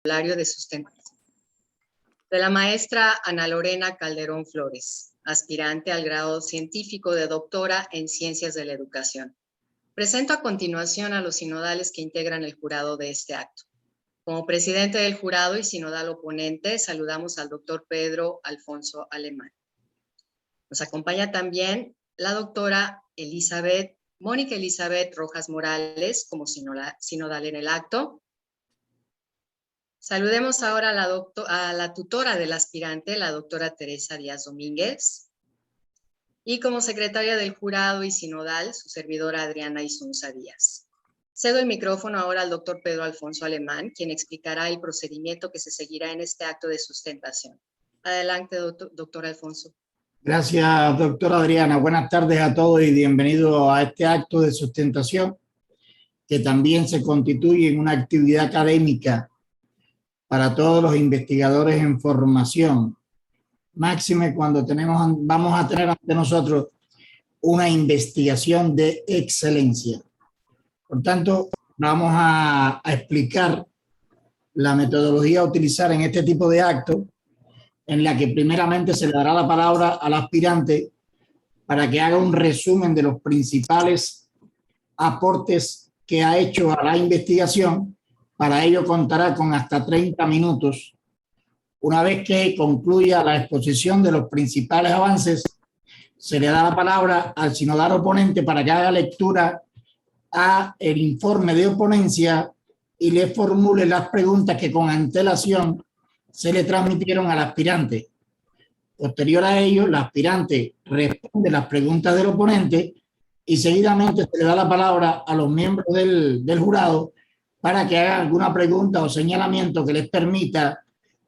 formulario de sustentación. De la maestra Ana Lorena Calderón Flores, aspirante al grado científico de doctora en Ciencias de la Educación. Presento a continuación a los sinodales que integran el jurado de este acto. Como presidente del jurado y sinodal oponente, saludamos al doctor Pedro Alfonso Alemán. Nos acompaña también la doctora Mónica Elizabeth Rojas Morales como sinodal en el acto. Saludemos ahora a la tutora del aspirante, la doctora Teresa Díaz Domínguez. Y como secretaria del jurado y sinodal, su servidora Adriana Isunza Díaz. Cedo el micrófono ahora al doctor Pedro Alfonso Alemán, quien explicará el procedimiento que se seguirá en este acto de sustentación. Adelante, doctor Alfonso. Gracias, doctora Adriana. Buenas tardes a todos y bienvenidos a este acto de sustentación, que también se constituye en una actividad académica para todos los investigadores en formación. Máxime cuando vamos a tener ante nosotros una investigación de excelencia. Por tanto, vamos a explicar la metodología a utilizar en este tipo de actos, en la que primeramente se le dará la palabra al aspirante para que haga un resumen de los principales aportes que ha hecho a la investigación. Para ello contará con hasta 30 minutos. Una vez que concluya la exposición de los principales avances, se le da la palabra al sinodal oponente para que haga lectura a el informe de oponencia y le formule las preguntas que con antelación se le transmitieron al aspirante. Posterior a ello, el aspirante responde las preguntas del oponente y seguidamente se le da la palabra a los miembros del jurado para que hagan alguna pregunta o señalamiento que les permita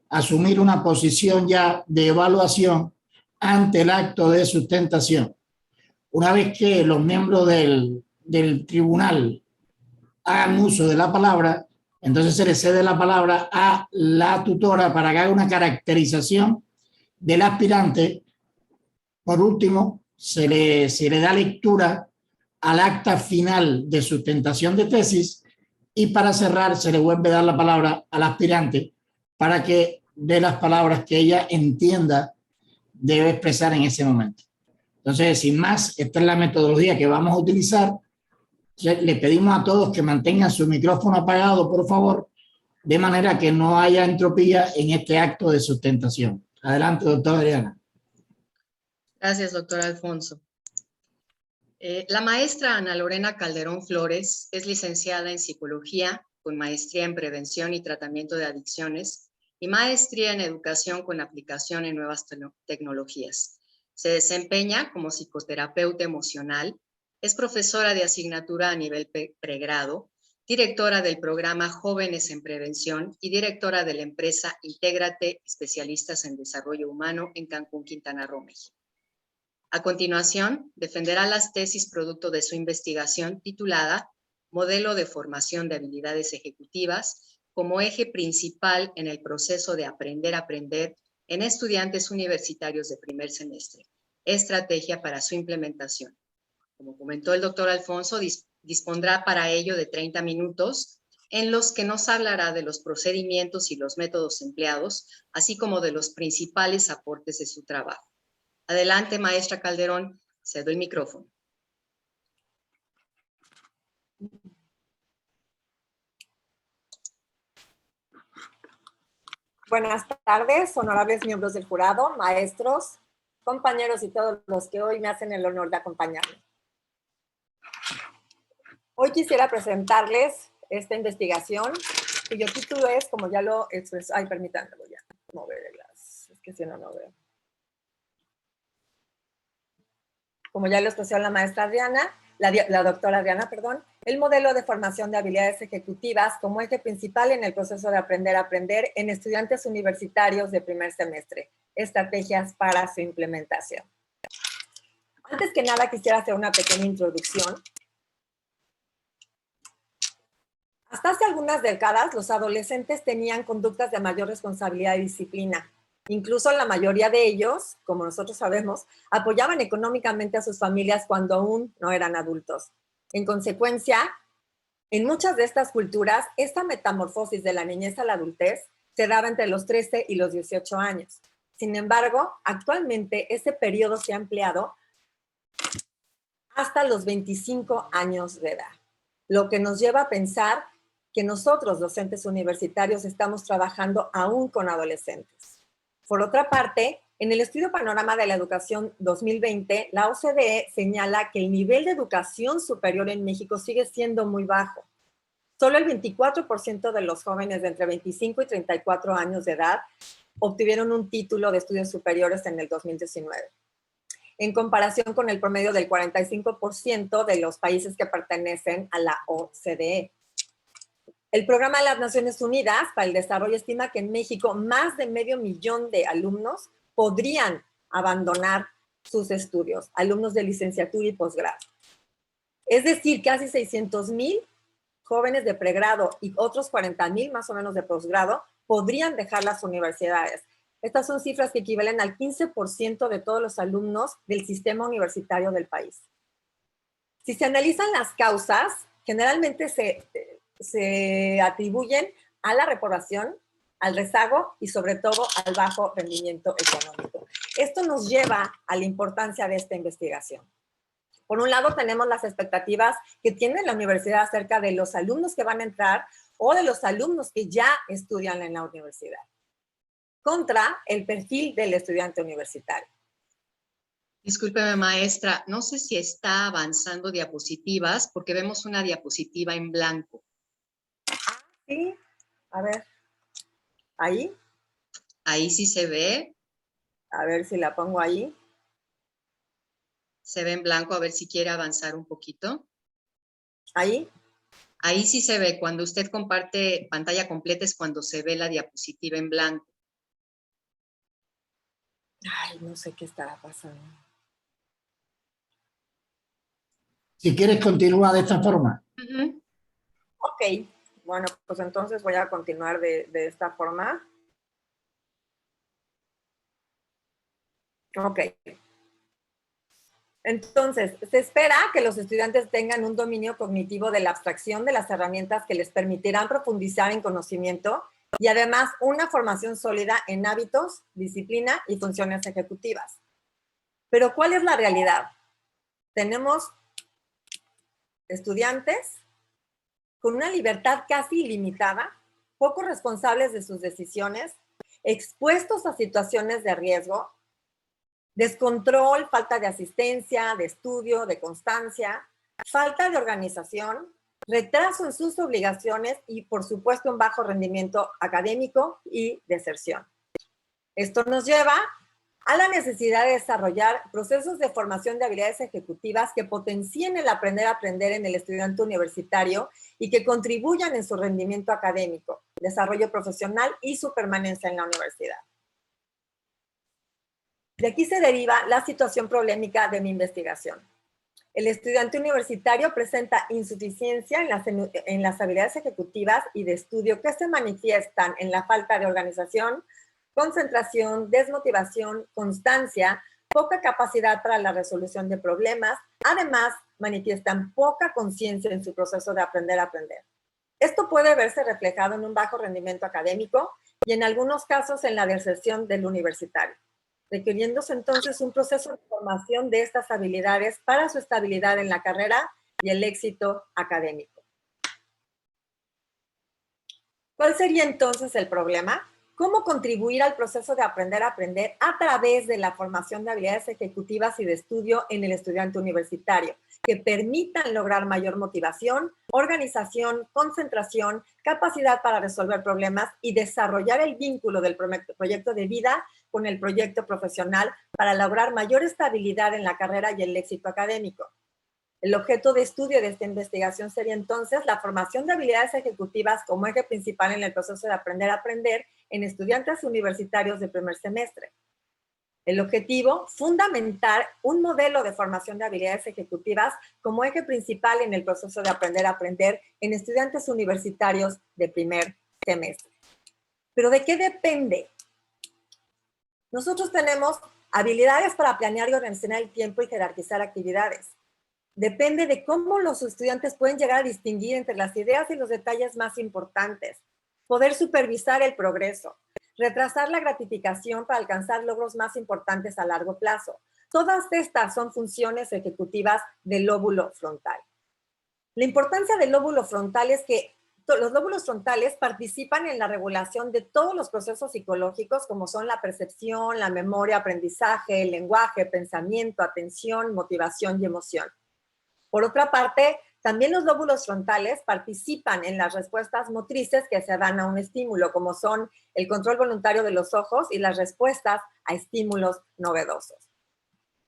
asumir una posición ya de evaluación ante el acto de sustentación. Una vez que los miembros del tribunal hagan uso de la palabra, entonces se le cede la palabra a la tutora para que haga una caracterización del aspirante. Por último, se le da lectura al acta final de sustentación de tesis y para cerrar se le vuelve a dar la palabra al aspirante para que dé las palabras que ella entienda debe expresar en ese momento. Entonces, sin más, esta es la metodología que vamos a utilizar. Le pedimos a todos que mantengan su micrófono apagado, por favor, de manera que no haya entropía en este acto de sustentación. Adelante, doctora Adriana. Gracias, doctor Alfonso. La maestra Ana Lorena Calderón Flores es licenciada en Psicología, con maestría en Prevención y Tratamiento de Adicciones y maestría en Educación con aplicación en nuevas tecnologías. Se desempeña como psicoterapeuta emocional, es profesora de asignatura a nivel pregrado, directora del programa Jóvenes en Prevención y directora de la empresa Intégrate, especialistas en desarrollo humano en Cancún, Quintana Roo, México. A continuación, defenderá las tesis producto de su investigación titulada Modelo de formación de habilidades ejecutivas como eje principal en el proceso de aprender a aprender en estudiantes universitarios de primer semestre. Estrategia para su implementación. Como comentó el doctor Alfonso, dispondrá para ello de 30 minutos en los que nos hablará de los procedimientos y los métodos empleados, así como de los principales aportes de su trabajo. Adelante, maestra Calderón, cedo el micrófono. Buenas tardes, honorables miembros del jurado, maestros, compañeros y todos los que hoy me hacen el honor de acompañarme. Hoy quisiera presentarles esta investigación, cuyo título es, como ya lo expresó, permítanme, voy a mover es que si no, no veo. Como ya lo expresó la maestra Adriana, la doctora Adriana, perdón, el modelo de formación de habilidades ejecutivas como eje principal en el proceso de aprender a aprender en estudiantes universitarios de primer semestre, estrategias para su implementación. Antes que nada, quisiera hacer una pequeña introducción. Hasta hace algunas décadas, los adolescentes tenían conductas de mayor responsabilidad y disciplina. Incluso la mayoría de ellos, como nosotros sabemos, apoyaban económicamente a sus familias cuando aún no eran adultos. En consecuencia, En muchas de estas culturas, esta metamorfosis de la niñez a la adultez se daba entre los 13 y los 18 años. Sin embargo, actualmente ese periodo se ha ampliado hasta los 25 años de edad, lo que nos lleva a pensar que nosotros, docentes universitarios, estamos trabajando aún con adolescentes. Por otra parte, en el estudio Panorama de la Educación 2020, la OCDE señala que el nivel de educación superior en México sigue siendo muy bajo. Solo el 24% de los jóvenes de entre 25 y 34 años de edad obtuvieron un título de estudios superiores en el 2019, en comparación con el promedio del 45% de los países que pertenecen a la OCDE. El Programa de las Naciones Unidas para el Desarrollo estima que en México más de 500,000 de alumnos podrían abandonar sus estudios, alumnos de licenciatura y posgrado. Es decir, casi 600,000 jóvenes de pregrado y otros 40,000 más o menos de posgrado podrían dejar las universidades. Estas son cifras que equivalen al 15% de todos los alumnos del sistema universitario del país. Si se analizan las causas, generalmente se atribuyen a la reprobación, al rezago y sobre todo al bajo rendimiento económico. Esto nos lleva a la importancia de esta investigación. Por un lado, tenemos las expectativas que tiene la universidad acerca de los alumnos que van a entrar o de los alumnos que ya estudian en la universidad, contra el perfil del estudiante universitario. Discúlpeme, maestra, no sé si está avanzando diapositivas porque vemos una diapositiva en blanco. Sí, a ver, ahí. Ahí sí se ve. A ver si la pongo ahí. Se ve en blanco, a ver si quiere avanzar un poquito. Ahí. Ahí sí se ve, cuando usted comparte pantalla completa es cuando se ve la diapositiva en blanco. Ay, no sé qué estará pasando. Si quieres, continúa de esta forma. Ok, bueno, pues entonces voy a continuar de esta forma. Ok. Entonces, se espera que los estudiantes tengan un dominio cognitivo de la abstracción de las herramientas que les permitirán profundizar en conocimiento y además una formación sólida en hábitos, disciplina y funciones ejecutivas. Pero ¿cuál es la realidad? Tenemos estudiantes con una libertad casi ilimitada, poco responsables de sus decisiones, expuestos a situaciones de riesgo, descontrol, falta de asistencia, de estudio, de constancia, falta de organización, retraso en sus obligaciones y, por supuesto, un bajo rendimiento académico y deserción. Esto nos lleva a la necesidad de desarrollar procesos de formación de habilidades ejecutivas que potencien el aprender a aprender en el estudiante universitario y que contribuyan en su rendimiento académico, desarrollo profesional y su permanencia en la universidad. De aquí se deriva la situación problemática de mi investigación. El estudiante universitario presenta insuficiencia en las habilidades ejecutivas y de estudio que se manifiestan en la falta de organización, concentración, desmotivación, constancia, poca capacidad para la resolución de problemas. Además, manifiestan poca conciencia en su proceso de aprender a aprender. Esto puede verse reflejado en un bajo rendimiento académico y en algunos casos en la deserción del universitario, requiriéndose entonces un proceso de formación de estas habilidades para su estabilidad en la carrera y el éxito académico. ¿Cuál sería entonces el problema? ¿Cómo contribuir al proceso de aprender a aprender a través de la formación de habilidades ejecutivas y de estudio en el estudiante universitario, que permitan lograr mayor motivación, organización, concentración, capacidad para resolver problemas y desarrollar el vínculo del proyecto de vida con el proyecto profesional para lograr mayor estabilidad en la carrera y el éxito académico? El objeto de estudio de esta investigación sería entonces la formación de habilidades ejecutivas como eje principal en el proceso de aprender a aprender en estudiantes universitarios de primer semestre. El objetivo, fundamentar un modelo de formación de habilidades ejecutivas como eje principal en el proceso de aprender a aprender en estudiantes universitarios de primer semestre. ¿Pero de qué depende? Nosotros tenemos habilidades para planear y organizar el tiempo y jerarquizar actividades. depende de cómo los estudiantes pueden llegar a distinguir entre las ideas y los detalles más importantes, poder supervisar el progreso, retrasar la gratificación para alcanzar logros más importantes a largo plazo. Todas estas son funciones ejecutivas del lóbulo frontal. La importancia del lóbulo frontal es que los lóbulos frontales participan en la regulación de todos los procesos psicológicos como son la percepción, la memoria, aprendizaje, el lenguaje, pensamiento, atención, motivación y emoción. Por otra parte, también los lóbulos frontales participan en las respuestas motrices que se dan a un estímulo, como son el control voluntario de los ojos y las respuestas a estímulos novedosos.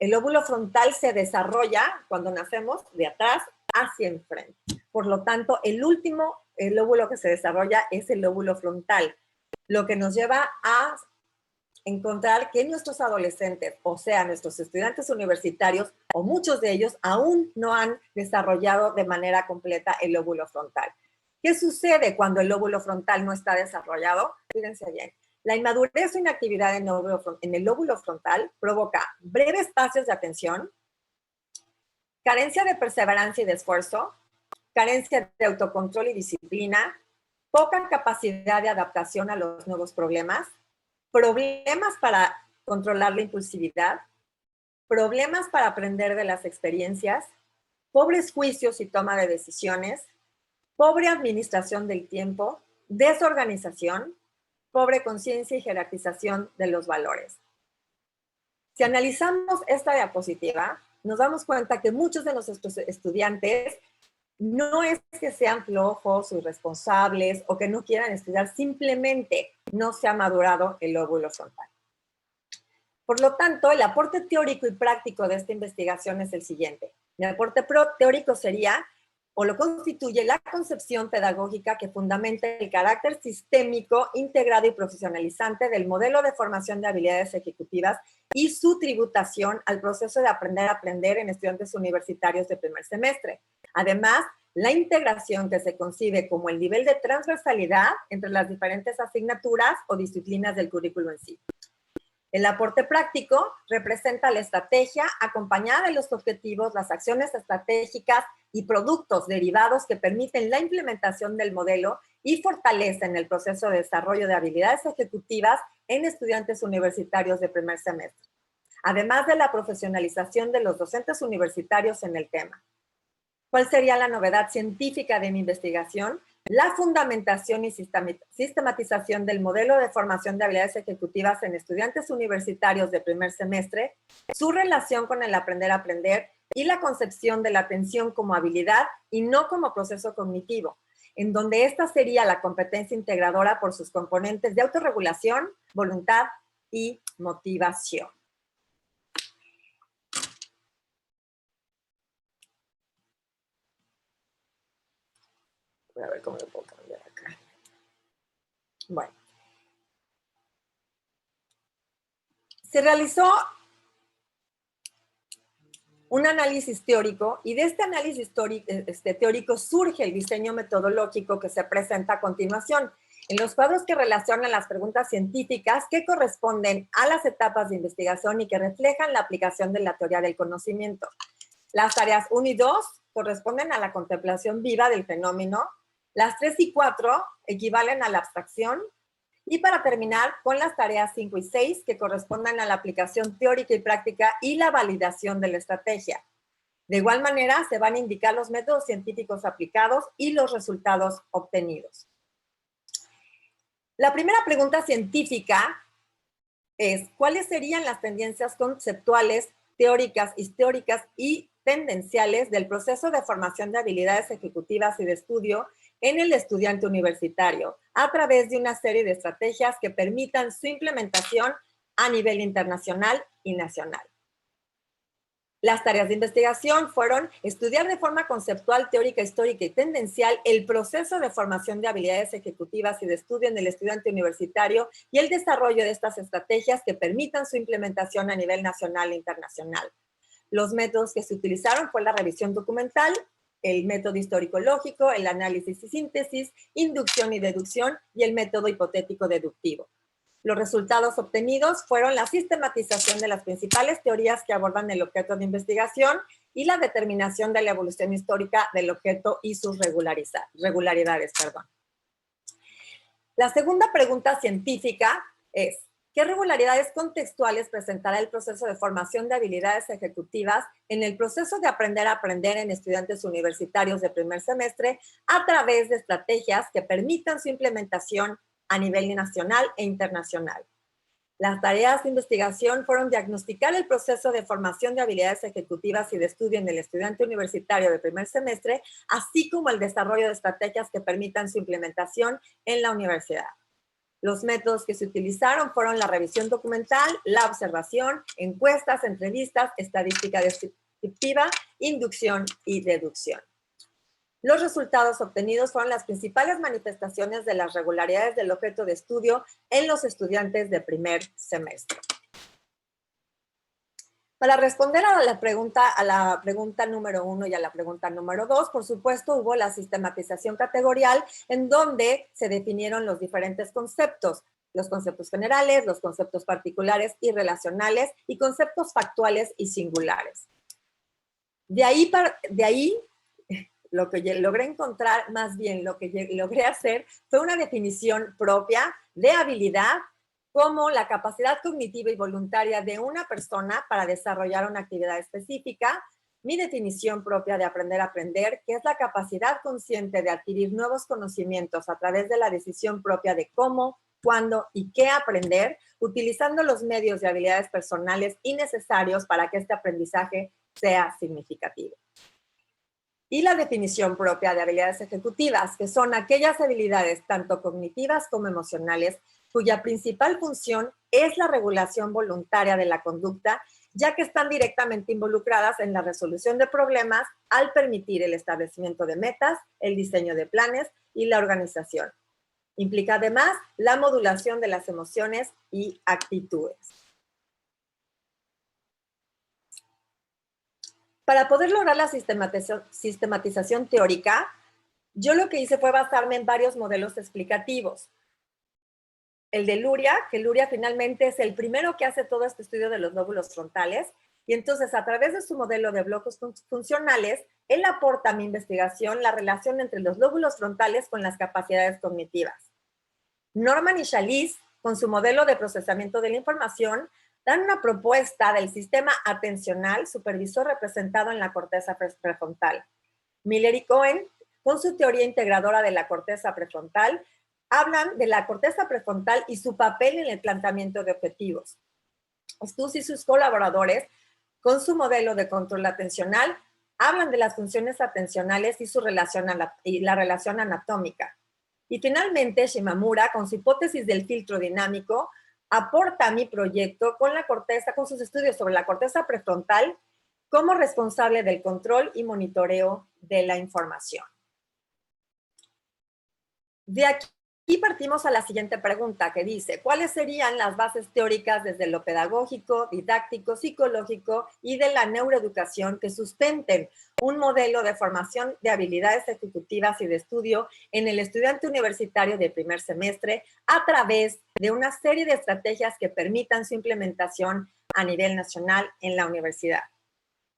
El lóbulo frontal se desarrolla cuando nacemos de atrás hacia enfrente. Por lo tanto, el lóbulo que se desarrolla es el lóbulo frontal, lo que nos lleva a encontrar que nuestros adolescentes, o sea, nuestros estudiantes universitarios, o muchos de ellos, aún no han desarrollado de manera completa el lóbulo frontal. ¿Qué sucede cuando el lóbulo frontal no está desarrollado? Fíjense bien. La inmadurez o inactividad en el lóbulo frontal provoca breves espacios de atención, carencia de perseverancia y de esfuerzo, carencia de autocontrol y disciplina, poca capacidad de adaptación a los nuevos problemas, problemas para controlar la impulsividad, problemas para aprender de las experiencias, pobres juicios y toma de decisiones, pobre administración del tiempo, desorganización, pobre conciencia y jerarquización de los valores. Si analizamos esta diapositiva, nos damos cuenta que muchos de nuestros estudiantes no es que sean flojos o irresponsables o que no quieran estudiar, simplemente no se ha madurado el lóbulo frontal. Por lo tanto, el aporte teórico y práctico de esta investigación es el siguiente. El aporte teórico sería, o lo constituye, la concepción pedagógica que fundamenta el carácter sistémico, integrado y profesionalizante del modelo de formación de habilidades ejecutivas y su tributación al proceso de aprender a aprender en estudiantes universitarios de primer semestre. Además, la integración que se concibe como el nivel de transversalidad entre las diferentes asignaturas o disciplinas del currículo en sí. El aporte práctico representa la estrategia acompañada de los objetivos, las acciones estratégicas y productos derivados que permiten la implementación del modelo y fortalecen el proceso de desarrollo de habilidades ejecutivas en estudiantes universitarios de primer semestre, además de la profesionalización de los docentes universitarios en el tema. ¿Cuál sería la novedad científica de mi investigación? La fundamentación y sistematización del modelo de formación de habilidades ejecutivas en estudiantes universitarios de primer semestre, su relación con el aprender a aprender y la concepción de la atención como habilidad y no como proceso cognitivo, en donde esta sería la competencia integradora por sus componentes de autorregulación, voluntad y motivación. Voy a ver cómo lo puedo cambiar acá. Bueno. Se realizó un análisis teórico y de este análisis teórico surge el diseño metodológico que se presenta a continuación. En los cuadros que relacionan las preguntas científicas que corresponden a las etapas de investigación y que reflejan la aplicación de la teoría del conocimiento. Las tareas 1 y 2 corresponden a la contemplación viva del fenómeno. Las 3 y 4 equivalen a la abstracción. Y para terminar, con las tareas 5 y 6, que corresponden a la aplicación teórica y práctica y la validación de la estrategia. De igual manera, se van a indicar los métodos científicos aplicados y los resultados obtenidos. La primera pregunta científica es, ¿cuáles serían las tendencias conceptuales, teóricas, históricas y tendenciales del proceso de formación de habilidades ejecutivas y de estudio en el estudiante universitario a través de una serie de estrategias que permitan su implementación a nivel internacional y nacional? Las tareas de investigación fueron estudiar de forma conceptual, teórica, histórica y tendencial el proceso de formación de habilidades ejecutivas y de estudio en el estudiante universitario y el desarrollo de estas estrategias que permitan su implementación a nivel nacional e internacional. Los métodos que se utilizaron fue la revisión documental, el método histórico-lógico, el análisis y síntesis, inducción y deducción y el método hipotético-deductivo. Los resultados obtenidos fueron la sistematización de las principales teorías que abordan el objeto de investigación y la determinación de la evolución histórica del objeto y sus regularidades. La segunda pregunta científica es, ¿qué regularidades contextuales presentará el proceso de formación de habilidades ejecutivas en el proceso de aprender a aprender en estudiantes universitarios de primer semestre a través de estrategias que permitan su implementación a nivel nacional e internacional? Las tareas de investigación fueron diagnosticar el proceso de formación de habilidades ejecutivas y de estudio en el estudiante universitario de primer semestre, así como el desarrollo de estrategias que permitan su implementación en la universidad. Los métodos que se utilizaron fueron la revisión documental, la observación, encuestas, entrevistas, estadística descriptiva, inducción y deducción. Los resultados obtenidos fueron las principales manifestaciones de las regularidades del objeto de estudio en los estudiantes de primer semestre. Para responder a la pregunta número 1 y a la pregunta número 2, por supuesto, hubo la sistematización categorial en donde se definieron los diferentes conceptos, los conceptos generales, los conceptos particulares y relacionales y conceptos factuales y singulares. De ahí lo que logré encontrar, más bien lo que logré hacer, fue una definición propia de habilidad como la capacidad cognitiva y voluntaria de una persona para desarrollar una actividad específica, mi definición propia de aprender a aprender, que es la capacidad consciente de adquirir nuevos conocimientos a través de la decisión propia de cómo, cuándo y qué aprender, utilizando los medios y habilidades personales y necesarios para que este aprendizaje sea significativo. Y la definición propia de habilidades ejecutivas, que son aquellas habilidades tanto cognitivas como emocionales, cuya principal función es la regulación voluntaria de la conducta, ya que están directamente involucradas en la resolución de problemas al permitir el establecimiento de metas, el diseño de planes y la organización. Implica además la modulación de las emociones y actitudes. Para poder lograr la sistematización teórica, yo lo que hice fue basarme en varios modelos explicativos. El de Luria, que Luria finalmente es el primero que hace todo este estudio de los lóbulos frontales, y entonces a través de su modelo de bloques funcionales, él aporta a mi investigación la relación entre los lóbulos frontales con las capacidades cognitivas. Norman y Chalice, con su modelo de procesamiento de la información, dan una propuesta del sistema atencional supervisor representado en la corteza prefrontal. Miller y Cohen, con su teoría integradora de la corteza prefrontal, hablan de la corteza prefrontal y su papel en el planteamiento de objetivos. Stus y sus colaboradores, con su modelo de control atencional, hablan de las funciones atencionales y la relación anatómica. Y finalmente, Shimamura, con su hipótesis del filtro dinámico, aporta a mi proyecto con sus estudios sobre la corteza prefrontal como responsable del control y monitoreo de la información. De aquí partimos a la siguiente pregunta que dice, ¿cuáles serían las bases teóricas desde lo pedagógico, didáctico, psicológico y de la neuroeducación que sustenten un modelo de formación de habilidades ejecutivas y de estudio en el estudiante universitario de primer semestre a través de una serie de estrategias que permitan su implementación a nivel nacional en la universidad?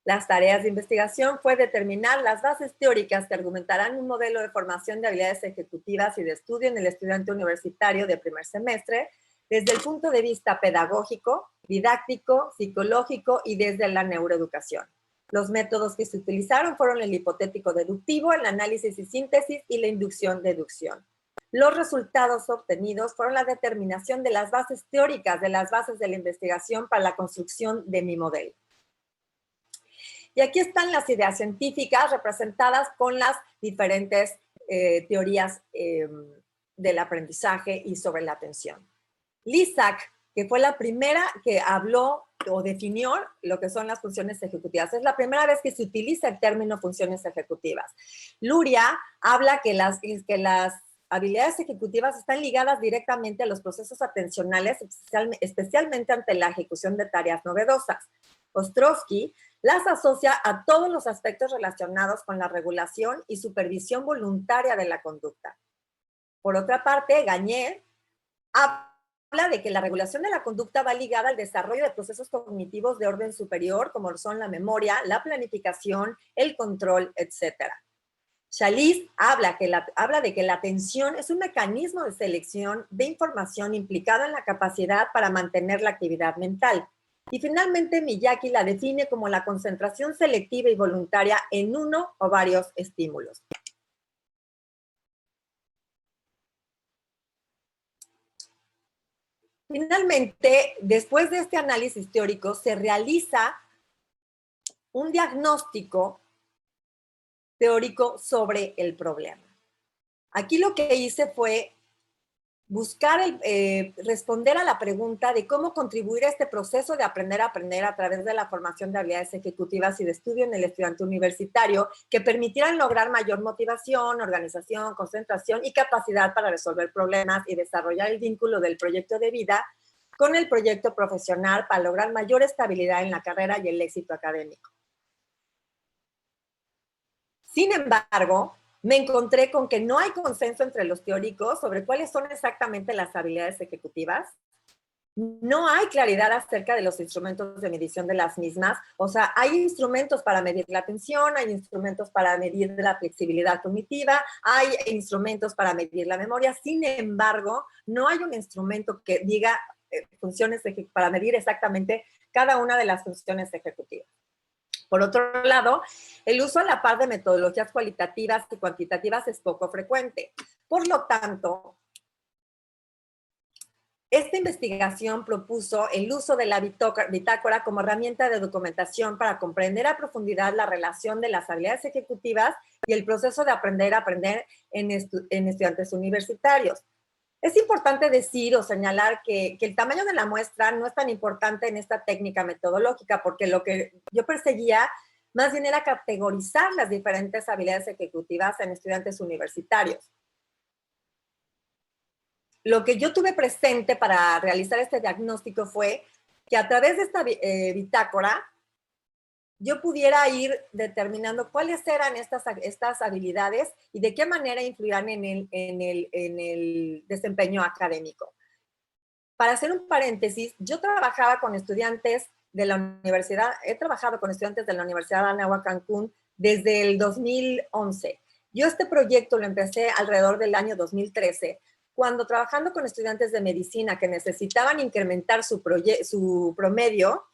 Las tareas de investigación fue determinar las bases teóricas que argumentarán un modelo de formación de habilidades ejecutivas y de estudio en el estudiante universitario de primer semestre desde el punto de vista pedagógico, didáctico, psicológico y desde la neuroeducación. Los métodos que se utilizaron fueron el hipotético deductivo, el análisis y síntesis y la inducción-deducción. Los resultados obtenidos fueron la determinación de las bases teóricas de las bases de la investigación para la construcción de mi modelo. Y aquí están las ideas científicas representadas con las diferentes teorías del aprendizaje y sobre la atención. Lisak, que fue la primera que habló o definió lo que son las funciones ejecutivas. Es la primera vez que se utiliza el término funciones ejecutivas. Luria habla que las habilidades ejecutivas están ligadas directamente a los procesos atencionales, especialmente ante la ejecución de tareas novedosas. Ostrowski las asocia a todos los aspectos relacionados con la regulación y supervisión voluntaria de la conducta. Por otra parte, Gagné habla habla de que la regulación de la conducta va ligada al desarrollo de procesos cognitivos de orden superior, como son la memoria, la planificación, el control, etc. Chalice habla de que la atención es un mecanismo de selección de información implicado en la capacidad para mantener la actividad mental. Y finalmente Miyake la define como la concentración selectiva y voluntaria en uno o varios estímulos. Finalmente, después de este análisis teórico, se realiza un diagnóstico teórico sobre el problema. Aquí lo que hice fue buscar, responder a la pregunta de cómo contribuir a este proceso de aprender a aprender a través de la formación de habilidades ejecutivas y de estudio en el estudiante universitario que permitieran lograr mayor motivación, organización, concentración y capacidad para resolver problemas y desarrollar el vínculo del proyecto de vida con el proyecto profesional para lograr mayor estabilidad en la carrera y el éxito académico. Sin embargo, me encontré con que no hay consenso entre los teóricos sobre cuáles son exactamente las habilidades ejecutivas. No hay claridad acerca de los instrumentos de medición de las mismas. O sea, hay instrumentos para medir la atención, hay instrumentos para medir la flexibilidad cognitiva, hay instrumentos para medir la memoria. Sin embargo, no hay un instrumento que diga funciones para medir exactamente cada una de las funciones ejecutivas. Por otro lado, el uso a la par de metodologías cualitativas y cuantitativas es poco frecuente. Por lo tanto, esta investigación propuso el uso de la bitácora como herramienta de documentación para comprender a profundidad la relación de las habilidades ejecutivas y el proceso de aprender a aprender en estudiantes universitarios. Es importante decir o señalar que el tamaño de la muestra no es tan importante en esta técnica metodológica, porque lo que yo perseguía más bien era categorizar las diferentes habilidades ejecutivas en estudiantes universitarios. Lo que yo tuve presente para realizar este diagnóstico fue que a través de esta bitácora yo pudiera ir determinando cuáles eran estas habilidades y de qué manera influirán en el desempeño académico. Para hacer un paréntesis, yo trabajaba con estudiantes de la universidad, he trabajado con estudiantes de la Universidad de Anáhuac Cancún desde el 2011. Yo este proyecto lo empecé alrededor del año 2013, cuando trabajando con estudiantes de medicina que necesitaban incrementar su promedio,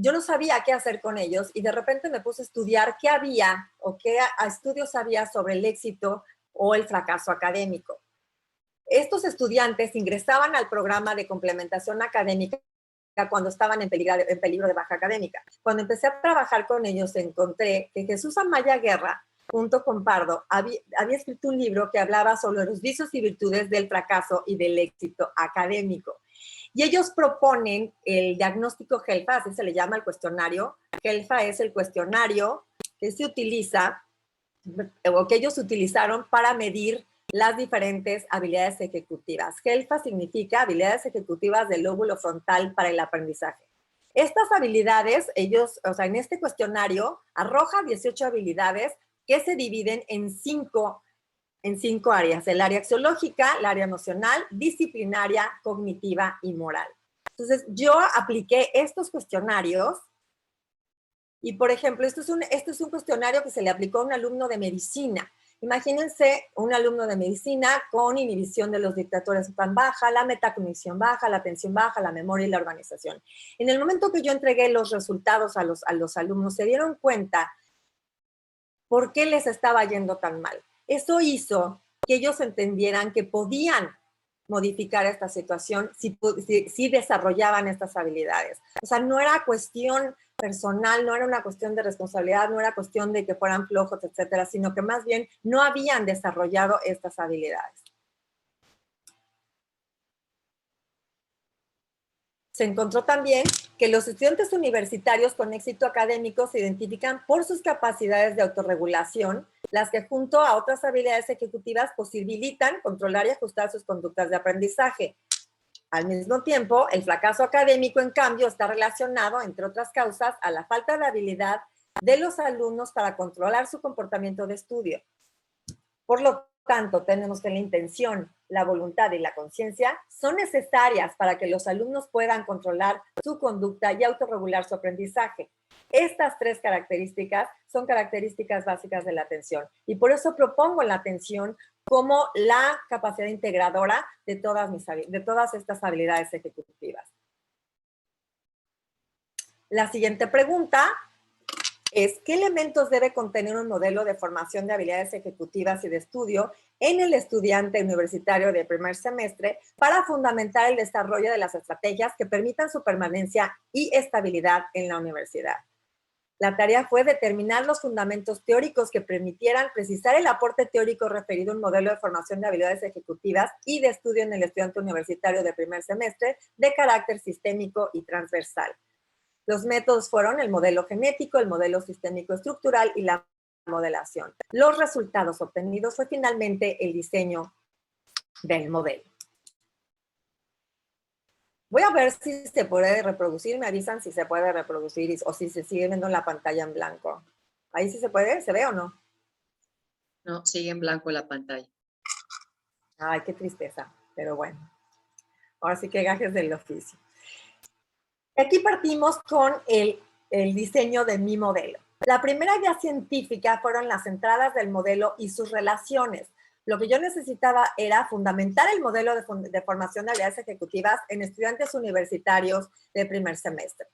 yo no sabía qué hacer con ellos y de repente me puse a estudiar qué había o qué estudios había sobre el éxito o el fracaso académico. Estos estudiantes ingresaban al programa de complementación académica cuando estaban en peligro de baja académica. Cuando empecé a trabajar con ellos, encontré que Jesús Amaya Guerra, junto con Pardo, había escrito un libro que hablaba sobre los vicios y virtudes del fracaso y del éxito académico. Y ellos proponen el diagnóstico GELFA, así se le llama el cuestionario. GELFA es el cuestionario que se utiliza, o que ellos utilizaron para medir las diferentes habilidades ejecutivas. GELFA significa habilidades ejecutivas del lóbulo frontal para el aprendizaje. Estas habilidades, ellos, o sea, en este cuestionario, arroja 18 habilidades que se dividen en cinco áreas: el área axiológica, el área emocional, disciplinaria, cognitiva y moral. Entonces, yo apliqué estos cuestionarios y, por ejemplo, este es un cuestionario que se le aplicó a un alumno de medicina. Imagínense un alumno de medicina con inhibición de los dictatores tan baja, la metacognición baja, la atención baja, la memoria y la organización. En el momento que yo entregué los resultados a los alumnos, se dieron cuenta por qué les estaba yendo tan mal. Eso hizo que ellos entendieran que podían modificar esta situación si desarrollaban estas habilidades. O sea, no era cuestión personal, no era una cuestión de responsabilidad, no era cuestión de que fueran flojos, etcétera, sino que más bien no habían desarrollado estas habilidades. Se encontró también que los estudiantes universitarios con éxito académico se identifican por sus capacidades de autorregulación, las que junto a otras habilidades ejecutivas posibilitan controlar y ajustar sus conductas de aprendizaje. Al mismo tiempo, el fracaso académico, en cambio, está relacionado, entre otras causas, a la falta de habilidad de los alumnos para controlar su comportamiento de estudio. Por lo tanto, tenemos que la intención, la voluntad y la conciencia son necesarias para que los alumnos puedan controlar su conducta y autorregular su aprendizaje. Estas tres características son características básicas de la atención y por eso propongo la atención como la capacidad integradora de todas estas habilidades ejecutivas. La siguiente pregunta es, ¿qué elementos debe contener un modelo de formación de habilidades ejecutivas y de estudio en el estudiante universitario de primer semestre para fundamentar el desarrollo de las estrategias que permitan su permanencia y estabilidad en la universidad? La tarea fue determinar los fundamentos teóricos que permitieran precisar el aporte teórico referido a un modelo de formación de habilidades ejecutivas y de estudio en el estudiante universitario de primer semestre de carácter sistémico y transversal. Los métodos fueron el modelo genético, el modelo sistémico estructural y la modelación. Los resultados obtenidos fue finalmente el diseño del modelo. Voy a ver si se puede reproducir, me avisan si se puede reproducir o si se sigue viendo la pantalla en blanco. ¿Ahí sí se puede? ¿Se ve o no? No, sigue en blanco la pantalla. Ay, qué tristeza, pero bueno. Ahora sí que gajes del oficio. Aquí partimos con el diseño de mi modelo. La primera idea científica fueron las entradas del modelo y sus relaciones. Lo que yo necesitaba era fundamentar el modelo de formación de habilidades ejecutivas en estudiantes universitarios de primer semestre.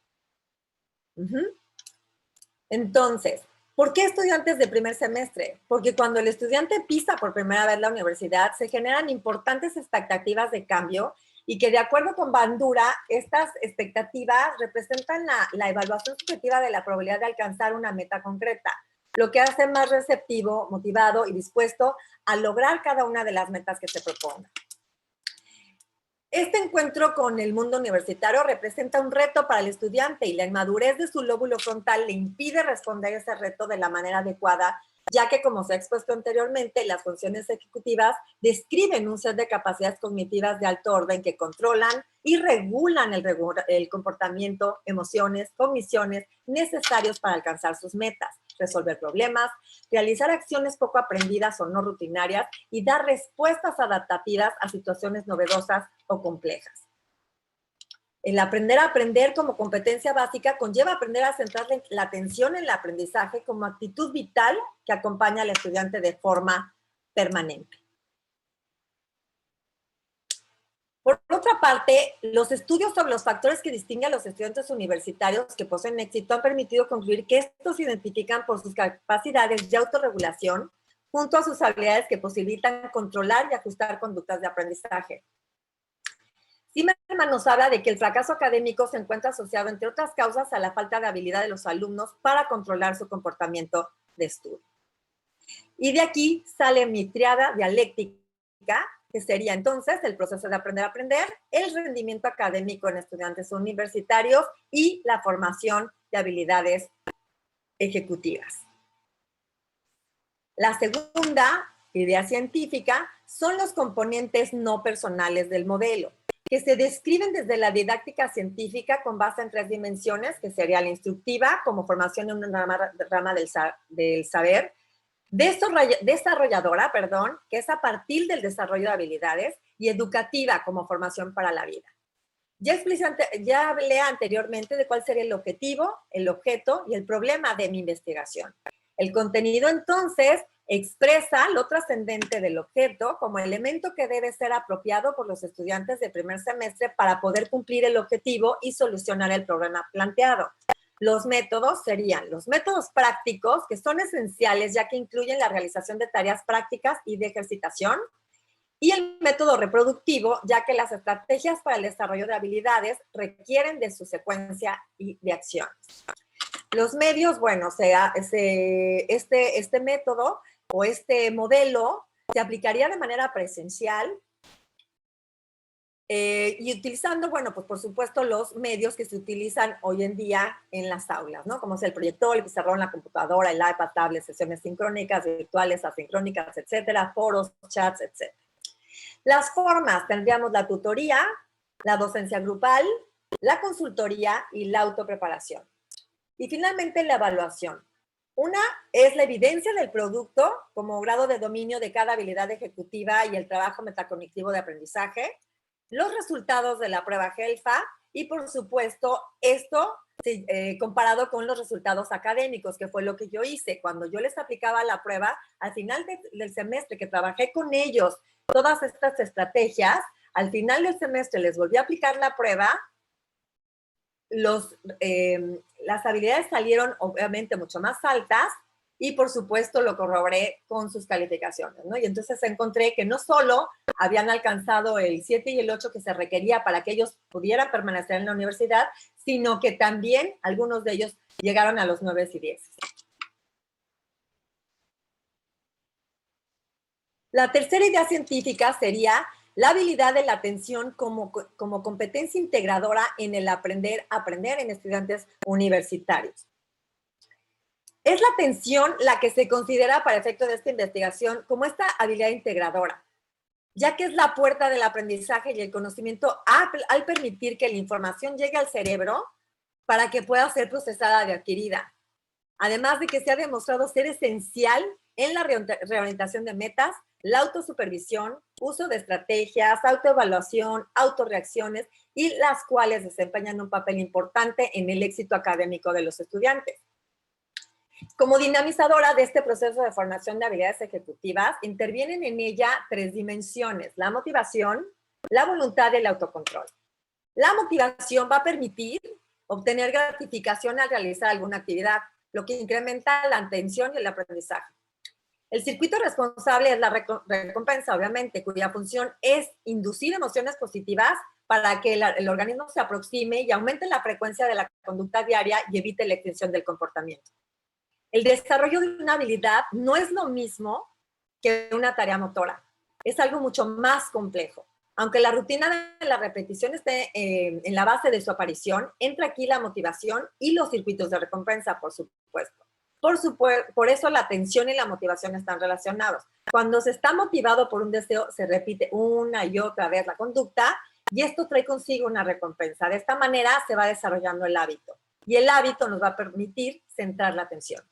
Entonces, ¿por qué estudiantes de primer semestre? Porque cuando el estudiante pisa por primera vez la universidad, se generan importantes expectativas de cambio y que de acuerdo con Bandura, estas expectativas representan la evaluación subjetiva de la probabilidad de alcanzar una meta concreta, lo que hace más receptivo, motivado y dispuesto a lograr cada una de las metas que se propongan. Este encuentro con el mundo universitario representa un reto para el estudiante y la inmadurez de su lóbulo frontal le impide responder a ese reto de la manera adecuada, ya que, como se ha expuesto anteriormente, las funciones ejecutivas describen un set de capacidades cognitivas de alto orden que controlan y regulan el comportamiento, emociones, cogniciones necesarios para alcanzar sus metas, resolver problemas, realizar acciones poco aprendidas o no rutinarias y dar respuestas adaptativas a situaciones novedosas o complejas. El aprender a aprender como competencia básica conlleva aprender a centrar la atención en el aprendizaje como actitud vital que acompaña al estudiante de forma permanente. Por otra parte, los estudios sobre los factores que distinguen a los estudiantes universitarios que poseen éxito han permitido concluir que estos se identifican por sus capacidades de autorregulación junto a sus habilidades que posibilitan controlar y ajustar conductas de aprendizaje. Zimmerman nos habla de que el fracaso académico se encuentra asociado, entre otras causas, a la falta de habilidad de los alumnos para controlar su comportamiento de estudio. Y de aquí sale mi triada dialéctica, que sería entonces el proceso de aprender a aprender, el rendimiento académico en estudiantes universitarios y la formación de habilidades ejecutivas. La segunda idea científica son los componentes no personales del modelo, que se describen desde la didáctica científica con base en 3 dimensiones, que sería la instructiva, como formación en una rama del saber, desarrolladora, que es a partir del desarrollo de habilidades, y educativa, como formación para la vida. Ya hablé anteriormente de cuál sería el objetivo, el objeto y el problema de mi investigación. El contenido, entonces, expresa lo trascendente del objeto como elemento que debe ser apropiado por los estudiantes de primer semestre para poder cumplir el objetivo y solucionar el problema planteado. Los métodos serían los métodos prácticos, que son esenciales ya que incluyen la realización de tareas prácticas y de ejercitación, y el método reproductivo, ya que las estrategias para el desarrollo de habilidades requieren de su secuencia y de acciones. Los medios, bueno, este método o este modelo se aplicaría de manera presencial y utilizando, bueno, pues por supuesto los medios que se utilizan hoy en día en las aulas, ¿no? Como es el proyector, el pizarrón, la computadora, el iPad, tablet, sesiones sincrónicas, virtuales, asincrónicas, etcétera, foros, chats, etcétera. Las formas, tendríamos la tutoría, la docencia grupal, la consultoría y la autopreparación. Y finalmente la evaluación. Una es la evidencia del producto como grado de dominio de cada habilidad ejecutiva y el trabajo metacognitivo de aprendizaje, los resultados de la prueba GELFA y, por supuesto, esto comparado con los resultados académicos, que fue lo que yo hice. Cuando yo les aplicaba la prueba, al final del semestre que trabajé con ellos todas estas estrategias, al final del semestre les volví a aplicar la prueba, las habilidades salieron obviamente mucho más altas y por supuesto lo corroboré con sus calificaciones, ¿no? Y entonces encontré que no solo habían alcanzado el 7 y el 8 que se requería para que ellos pudieran permanecer en la universidad, sino que también algunos de ellos llegaron a los 9 y 10. La tercera idea científica sería la habilidad de la atención como competencia integradora en el aprender en estudiantes universitarios. Es la atención la que se considera para efecto de esta investigación como esta habilidad integradora, ya que es la puerta del aprendizaje y el conocimiento al permitir que la información llegue al cerebro para que pueda ser procesada y adquirida. Además de que se ha demostrado ser esencial en la reorientación de metas, la autosupervisión, uso de estrategias, autoevaluación, autorreacciones, y las cuales desempeñan un papel importante en el éxito académico de los estudiantes. Como dinamizadora de este proceso de formación de habilidades ejecutivas, intervienen en ella 3 dimensiones: la motivación, la voluntad y el autocontrol. La motivación va a permitir obtener gratificación al realizar alguna actividad, lo que incrementa la atención y el aprendizaje. El circuito responsable es la recompensa, obviamente, cuya función es inducir emociones positivas para que el organismo se aproxime y aumente la frecuencia de la conducta diaria y evite la extinción del comportamiento. El desarrollo de una habilidad no es lo mismo que una tarea motora. Es algo mucho más complejo. Aunque la rutina de la repetición esté en la base de su aparición, entra aquí la motivación y los circuitos de recompensa, por supuesto. Por eso la atención y la motivación están relacionados. Cuando se está motivado por un deseo, se repite una y otra vez la conducta y esto trae consigo una recompensa. De esta manera se va desarrollando el hábito y el hábito nos va a permitir centrar la atención.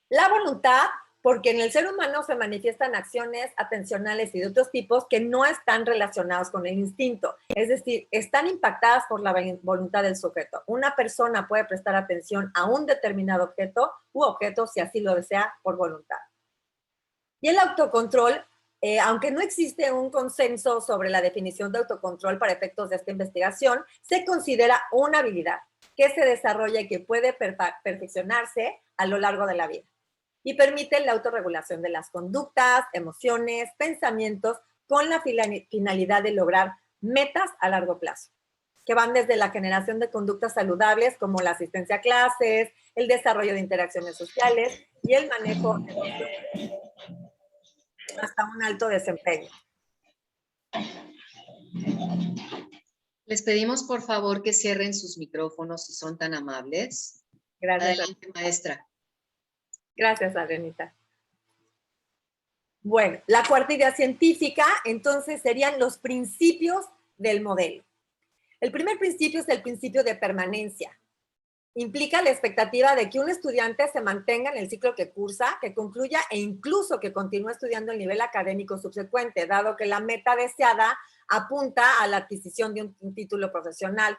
La voluntad, porque en el ser humano se manifiestan acciones atencionales y de otros tipos que no están relacionados con el instinto, es decir, están impactadas por la voluntad del sujeto. Una persona puede prestar atención a un determinado objeto u objeto si así lo desea por voluntad. Y el autocontrol, aunque no existe un consenso sobre la definición de autocontrol para efectos de esta investigación, se considera una habilidad que se desarrolla y que puede perfeccionarse a lo largo de la vida y permite la autorregulación de las conductas, emociones, pensamientos, con la finalidad de lograr metas a largo plazo, que van desde la generación de conductas saludables como la asistencia a clases, el desarrollo de interacciones sociales y el manejo emocional, hasta un alto desempeño. Les pedimos por favor que cierren sus micrófonos si son tan amables. Gracias. Adelante, maestra. Gracias, Adrianita. Bueno, la cuarta idea científica, entonces, serían los principios del modelo. El primer principio es el principio de permanencia. Implica la expectativa de que un estudiante se mantenga en el ciclo que cursa, que concluya e incluso que continúe estudiando el nivel académico subsecuente, dado que la meta deseada apunta a la adquisición de un título profesional.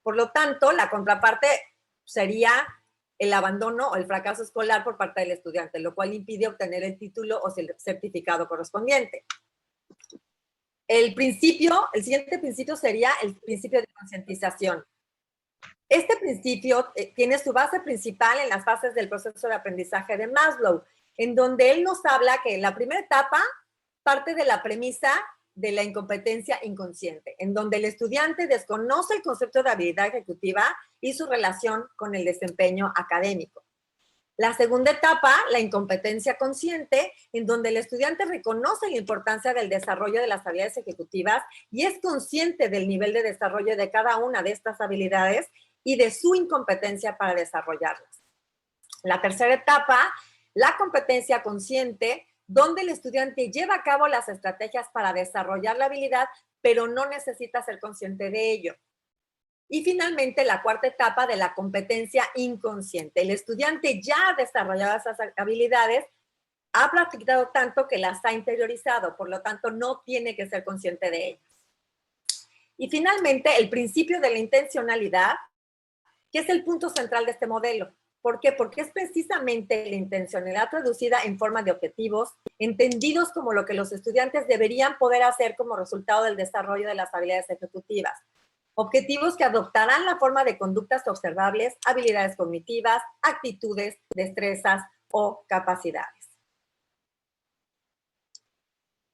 Por lo tanto, la contraparte sería el abandono o el fracaso escolar por parte del estudiante, lo cual impide obtener el título o el certificado correspondiente. El siguiente principio sería el principio de concientización. Este principio tiene su base principal en las fases del proceso de aprendizaje de Maslow, en donde él nos habla que la primera etapa parte de la premisa de la incompetencia inconsciente, en donde el estudiante desconoce el concepto de habilidad ejecutiva y su relación con el desempeño académico. La segunda etapa, la incompetencia consciente, en donde el estudiante reconoce la importancia del desarrollo de las habilidades ejecutivas y es consciente del nivel de desarrollo de cada una de estas habilidades y de su incompetencia para desarrollarlas. La tercera etapa, la competencia consciente, donde el estudiante lleva a cabo las estrategias para desarrollar la habilidad, pero no necesita ser consciente de ello. Y finalmente, la cuarta etapa de la competencia inconsciente. El estudiante ya ha desarrollado esas habilidades, ha practicado tanto que las ha interiorizado, por lo tanto, no tiene que ser consciente de ellas. Y finalmente, el principio de la intencionalidad, que es el punto central de este modelo. ¿Por qué? Porque es precisamente la intencionalidad traducida en forma de objetivos, entendidos como lo que los estudiantes deberían poder hacer como resultado del desarrollo de las habilidades ejecutivas. Objetivos que adoptarán la forma de conductas observables, habilidades cognitivas, actitudes, destrezas o capacidades.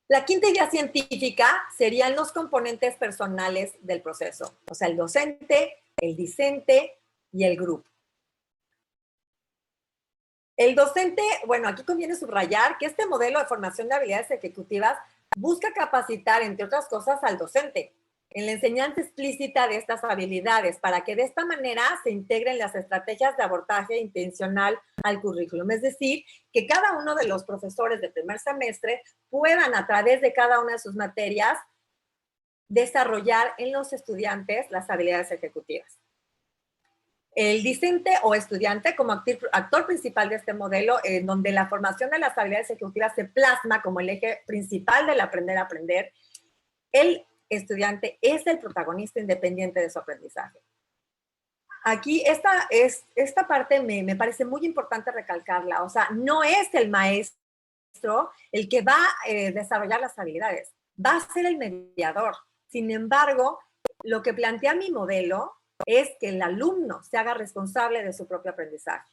La quinta idea científica serían los componentes personales del proceso, o sea, el docente, el discente y el grupo. El docente, bueno, aquí conviene subrayar que este modelo de formación de habilidades ejecutivas busca capacitar, entre otras cosas, al docente en la enseñanza explícita de estas habilidades para que de esta manera se integren las estrategias de abordaje intencional al currículum. Es decir, que cada uno de los profesores de primer semestre puedan, a través de cada una de sus materias, desarrollar en los estudiantes las habilidades ejecutivas. El discente o estudiante como actor principal de este modelo, en donde la formación de las habilidades ejecutivas se plasma como el eje principal del aprender a aprender, el estudiante es el protagonista independiente de su aprendizaje. Aquí esta parte me parece muy importante recalcarla, o sea, no es el maestro el que va a desarrollar las habilidades, va a ser el mediador. Sin embargo, lo que plantea mi modelo es que el alumno se haga responsable de su propio aprendizaje.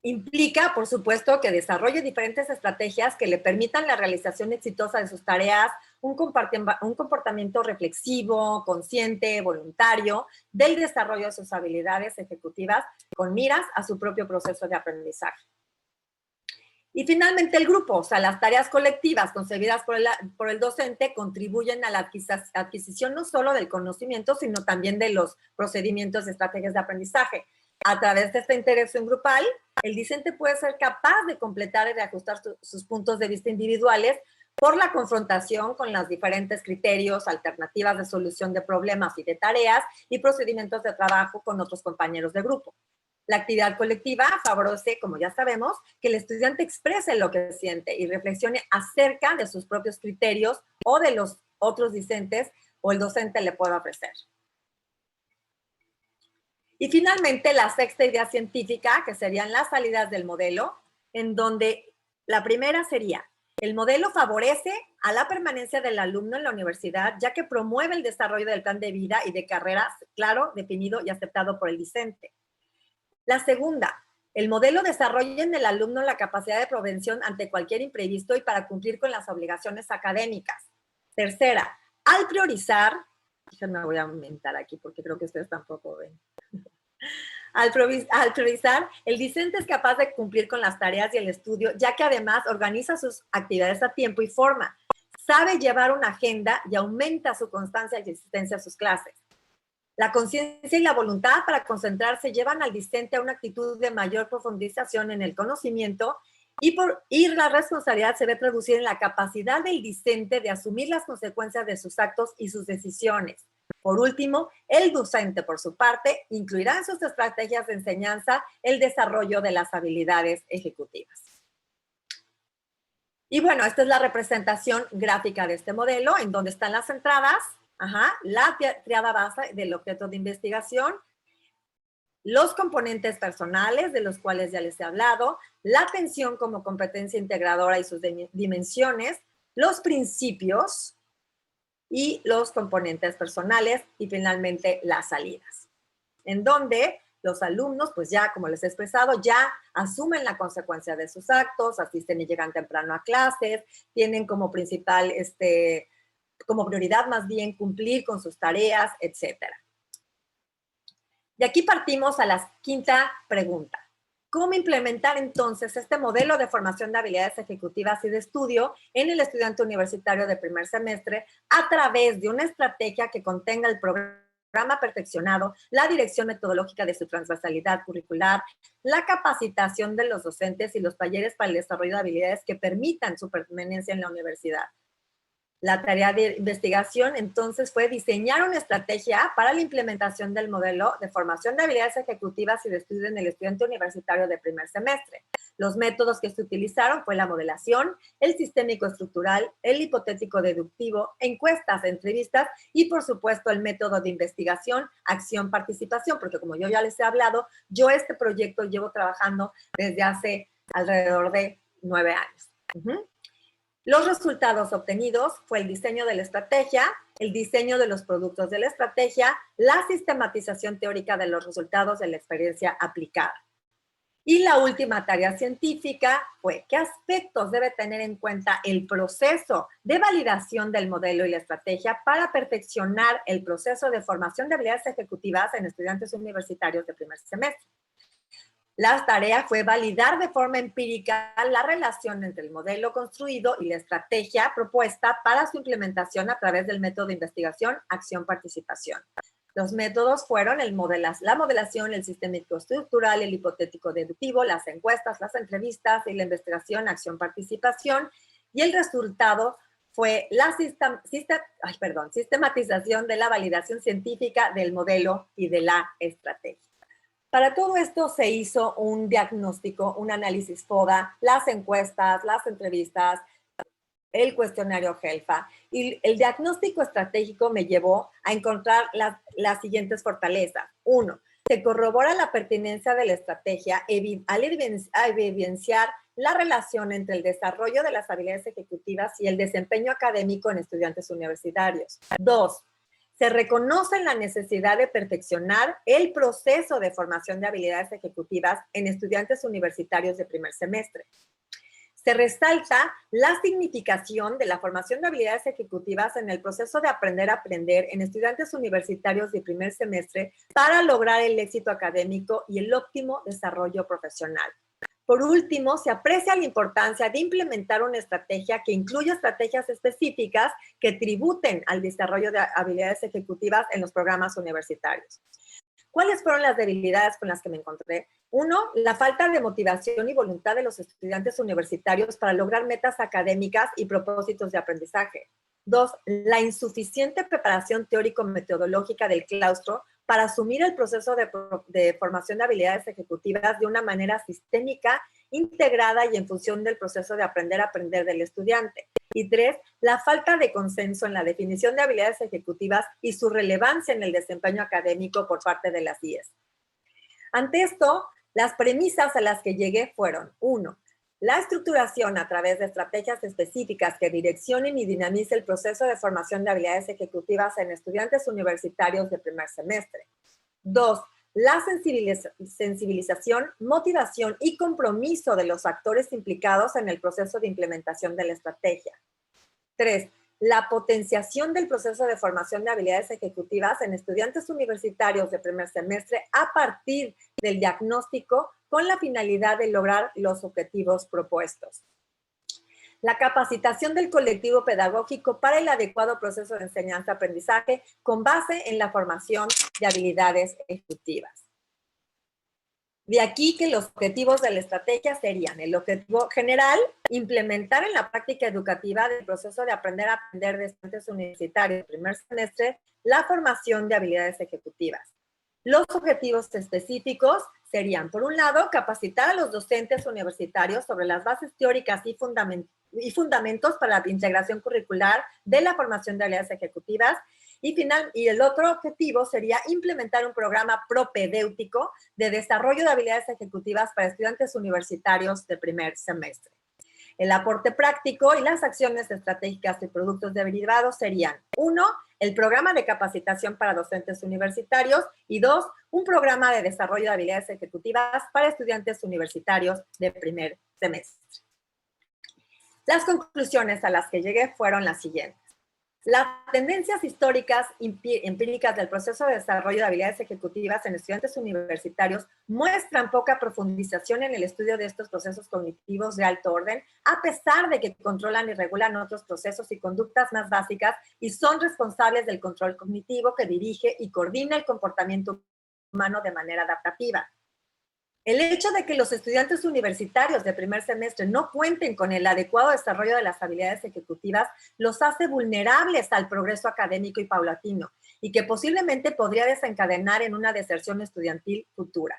Implica, por supuesto, que desarrolle diferentes estrategias que le permitan la realización exitosa de sus tareas, un comportamiento reflexivo, consciente, voluntario, del desarrollo de sus habilidades ejecutivas con miras a su propio proceso de aprendizaje. Y finalmente el grupo, o sea, las tareas colectivas concebidas por el docente contribuyen a la adquisición no solo del conocimiento, sino también de los procedimientos y estrategias de aprendizaje. A través de esta interacción grupal, el discente puede ser capaz de completar y de ajustar sus puntos de vista individuales por la confrontación con los diferentes criterios, alternativas de solución de problemas y de tareas y procedimientos de trabajo con otros compañeros de grupo. La actividad colectiva favorece, como ya sabemos, que el estudiante exprese lo que siente y reflexione acerca de sus propios criterios o de los otros discentes o el docente le pueda ofrecer. Y finalmente, la sexta idea científica, que serían las salidas del modelo, en donde la primera sería, el modelo favorece a la permanencia del alumno en la universidad, ya que promueve el desarrollo del plan de vida y de carrera claro, definido y aceptado por el discente. La segunda, el modelo desarrolla en el alumno la capacidad de prevención ante cualquier imprevisto y para cumplir con las obligaciones académicas. Tercera, al priorizar, déjenme voy a aumentar aquí porque creo que ustedes tampoco ven. Al priorizar, el discente es capaz de cumplir con las tareas y el estudio, ya que además organiza sus actividades a tiempo y forma. Sabe llevar una agenda y aumenta su constancia y asistencia a sus clases. La conciencia y la voluntad para concentrarse llevan al discente a una actitud de mayor profundización en el conocimiento y la responsabilidad se ve traducida en la capacidad del discente de asumir las consecuencias de sus actos y sus decisiones. Por último, el docente, por su parte, incluirá en sus estrategias de enseñanza el desarrollo de las habilidades ejecutivas. Y bueno, esta es la representación gráfica de este modelo, en donde están las entradas, la triada base del objeto de investigación, los componentes personales, de los cuales ya les he hablado, la atención como competencia integradora y sus dimensiones, los principios y los componentes personales y finalmente las salidas, en donde los alumnos, pues ya, como les he expresado, ya asumen la consecuencia de sus actos, asisten y llegan temprano a clases, tienen como principal, como prioridad más bien cumplir con sus tareas, etcétera. Y aquí partimos a la quinta pregunta. ¿Cómo implementar entonces este modelo de formación de habilidades ejecutivas y de estudio en el estudiante universitario de primer semestre a través de una estrategia que contenga el programa perfeccionado, la dirección metodológica de su transversalidad curricular, la capacitación de los docentes y los talleres para el desarrollo de habilidades que permitan su permanencia en la universidad? La tarea de investigación, entonces, fue diseñar una estrategia para la implementación del modelo de formación de habilidades ejecutivas y de estudio en el estudiante universitario de primer semestre. Los métodos que se utilizaron fue la modelación, el sistémico estructural, el hipotético deductivo, encuestas, entrevistas y, por supuesto, el método de investigación, acción, participación, porque como yo ya les he hablado, yo este proyecto llevo trabajando desde hace alrededor de 9 años. Los resultados obtenidos fue el diseño de la estrategia, el diseño de los productos de la estrategia, la sistematización teórica de los resultados de la experiencia aplicada. Y la última tarea científica fue qué aspectos debe tener en cuenta el proceso de validación del modelo y la estrategia para perfeccionar el proceso de formación de habilidades ejecutivas en estudiantes universitarios de primer semestre. La tarea fue validar de forma empírica la relación entre el modelo construido y la estrategia propuesta para su implementación a través del método de investigación, acción, participación. Los métodos fueron la modelación, el sistémico estructural, el hipotético deductivo, las encuestas, las entrevistas y la investigación, acción, participación. Y el resultado fue la sistematización de la validación científica del modelo y de la estrategia. Para todo esto se hizo un diagnóstico, un análisis FODA, las encuestas, las entrevistas, el cuestionario GELFA. Y el diagnóstico estratégico me llevó a encontrar las siguientes fortalezas. 1. Se corrobora la pertinencia de la estrategia al evidenciar la relación entre el desarrollo de las habilidades ejecutivas y el desempeño académico en estudiantes universitarios. 2. Se reconoce la necesidad de perfeccionar el proceso de formación de habilidades ejecutivas en estudiantes universitarios de primer semestre. Se resalta la significación de la formación de habilidades ejecutivas en el proceso de aprender a aprender en estudiantes universitarios de primer semestre para lograr el éxito académico y el óptimo desarrollo profesional. Por último, se aprecia la importancia de implementar una estrategia que incluya estrategias específicas que tributen al desarrollo de habilidades ejecutivas en los programas universitarios. ¿Cuáles fueron las debilidades con las que me encontré? 1, la falta de motivación y voluntad de los estudiantes universitarios para lograr metas académicas y propósitos de aprendizaje. 2, la insuficiente preparación teórico-metodológica del claustro para asumir el proceso de formación de habilidades ejecutivas de una manera sistémica, integrada y en función del proceso de aprender a aprender del estudiante. Y 3, la falta de consenso en la definición de habilidades ejecutivas y su relevancia en el desempeño académico por parte de las IES. Ante esto, las premisas a las que llegué fueron: 1, la estructuración a través de estrategias específicas que direccionen y dinamicen el proceso de formación de habilidades ejecutivas en estudiantes universitarios de primer semestre. 2, la sensibilización, motivación y compromiso de los actores implicados en el proceso de implementación de la estrategia. 3, la potenciación del proceso de formación de habilidades ejecutivas en estudiantes universitarios de primer semestre a partir del diagnóstico con la finalidad de lograr los objetivos propuestos. La capacitación del colectivo pedagógico para el adecuado proceso de enseñanza-aprendizaje con base en la formación de habilidades ejecutivas. De aquí que los objetivos de la estrategia serían: el objetivo general, implementar en la práctica educativa del proceso de aprender a aprender de estudiantes universitarios de primer semestre la formación de habilidades ejecutivas. Los objetivos específicos serían, por un lado, capacitar a los docentes universitarios sobre las bases teóricas y fundamentos para la integración curricular de la formación de habilidades ejecutivas. Y el otro objetivo sería implementar un programa propedéutico de desarrollo de habilidades ejecutivas para estudiantes universitarios de primer semestre. El aporte práctico y las acciones estratégicas y productos derivados serían: 1, el programa de capacitación para docentes universitarios, y 2, un programa de desarrollo de habilidades ejecutivas para estudiantes universitarios de primer semestre. Las conclusiones a las que llegué fueron las siguientes. Las tendencias históricas empíricas del proceso de desarrollo de habilidades ejecutivas en estudiantes universitarios muestran poca profundización en el estudio de estos procesos cognitivos de alto orden, a pesar de que controlan y regulan otros procesos y conductas más básicas y son responsables del control cognitivo que dirige y coordina el comportamiento humano de manera adaptativa. El hecho de que los estudiantes universitarios de primer semestre no cuenten con el adecuado desarrollo de las habilidades ejecutivas los hace vulnerables al progreso académico y paulatino y que posiblemente podría desencadenar en una deserción estudiantil futura.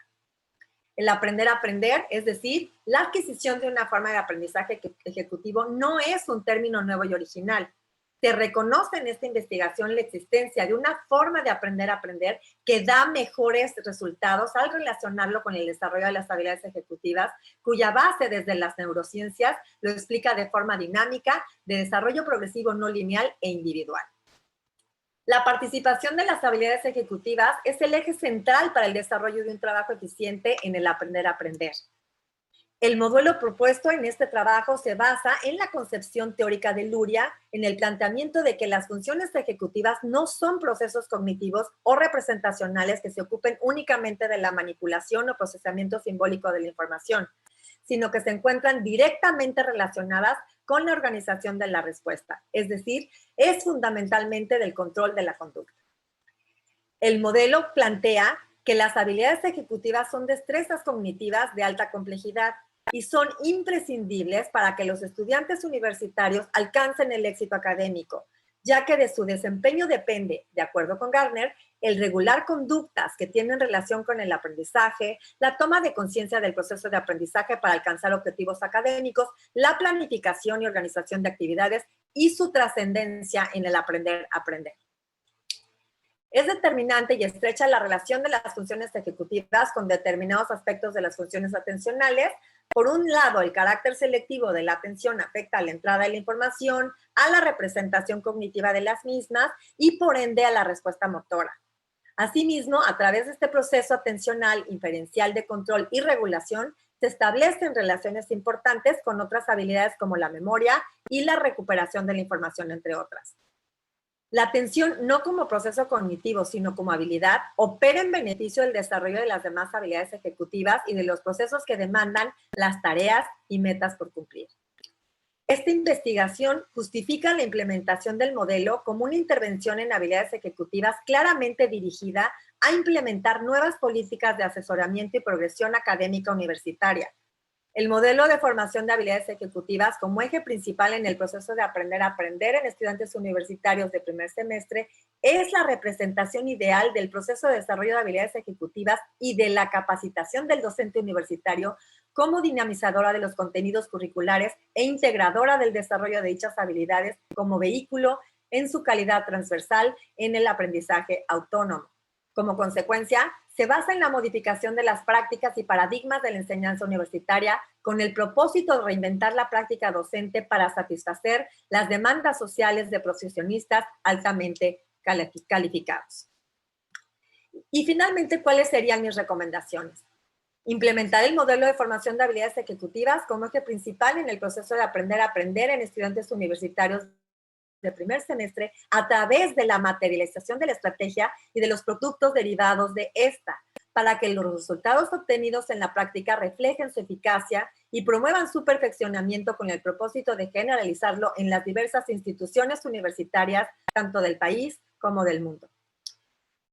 El aprender a aprender, es decir, la adquisición de una forma de aprendizaje ejecutivo, no es un término nuevo y original. Se reconoce en esta investigación la existencia de una forma de aprender a aprender que da mejores resultados al relacionarlo con el desarrollo de las habilidades ejecutivas, cuya base desde las neurociencias lo explica de forma dinámica, de desarrollo progresivo no lineal e individual. La participación de las habilidades ejecutivas es el eje central para el desarrollo de un trabajo eficiente en el aprender a aprender. El modelo propuesto en este trabajo se basa en la concepción teórica de Luria, en el planteamiento de que las funciones ejecutivas no son procesos cognitivos o representacionales que se ocupen únicamente de la manipulación o procesamiento simbólico de la información, sino que se encuentran directamente relacionadas con la organización de la respuesta, es decir, es fundamentalmente del control de la conducta. El modelo plantea que las habilidades ejecutivas son destrezas cognitivas de alta complejidad y son imprescindibles para que los estudiantes universitarios alcancen el éxito académico, ya que de su desempeño depende, de acuerdo con Gardner, el regular conductas que tienen relación con el aprendizaje, la toma de conciencia del proceso de aprendizaje para alcanzar objetivos académicos, la planificación y organización de actividades y su trascendencia en el aprender a aprender. Es determinante y estrecha la relación de las funciones ejecutivas con determinados aspectos de las funciones atencionales. Por un lado, el carácter selectivo de la atención afecta a la entrada de la información, a la representación cognitiva de las mismas y, por ende, a la respuesta motora. Asimismo, a través de este proceso atencional, inferencial de control y regulación, se establecen relaciones importantes con otras habilidades como la memoria y la recuperación de la información, entre otras. La atención, no como proceso cognitivo, sino como habilidad, opera en beneficio del desarrollo de las demás habilidades ejecutivas y de los procesos que demandan las tareas y metas por cumplir. Esta investigación justifica la implementación del modelo como una intervención en habilidades ejecutivas claramente dirigida a implementar nuevas políticas de asesoramiento y progresión académica universitaria. El modelo de formación de habilidades ejecutivas como eje principal en el proceso de aprender a aprender en estudiantes universitarios de primer semestre es la representación ideal del proceso de desarrollo de habilidades ejecutivas y de la capacitación del docente universitario como dinamizadora de los contenidos curriculares e integradora del desarrollo de dichas habilidades como vehículo en su calidad transversal en el aprendizaje autónomo. Como consecuencia, se basa en la modificación de las prácticas y paradigmas de la enseñanza universitaria con el propósito de reinventar la práctica docente para satisfacer las demandas sociales de profesionistas altamente calificados. Y finalmente, ¿cuáles serían mis recomendaciones? Implementar el modelo de formación de habilidades ejecutivas como eje principal en el proceso de aprender a aprender en estudiantes universitarios de primer semestre a través de la materialización de la estrategia y de los productos derivados de esta, para que los resultados obtenidos en la práctica reflejen su eficacia y promuevan su perfeccionamiento con el propósito de generalizarlo en las diversas instituciones universitarias, tanto del país como del mundo.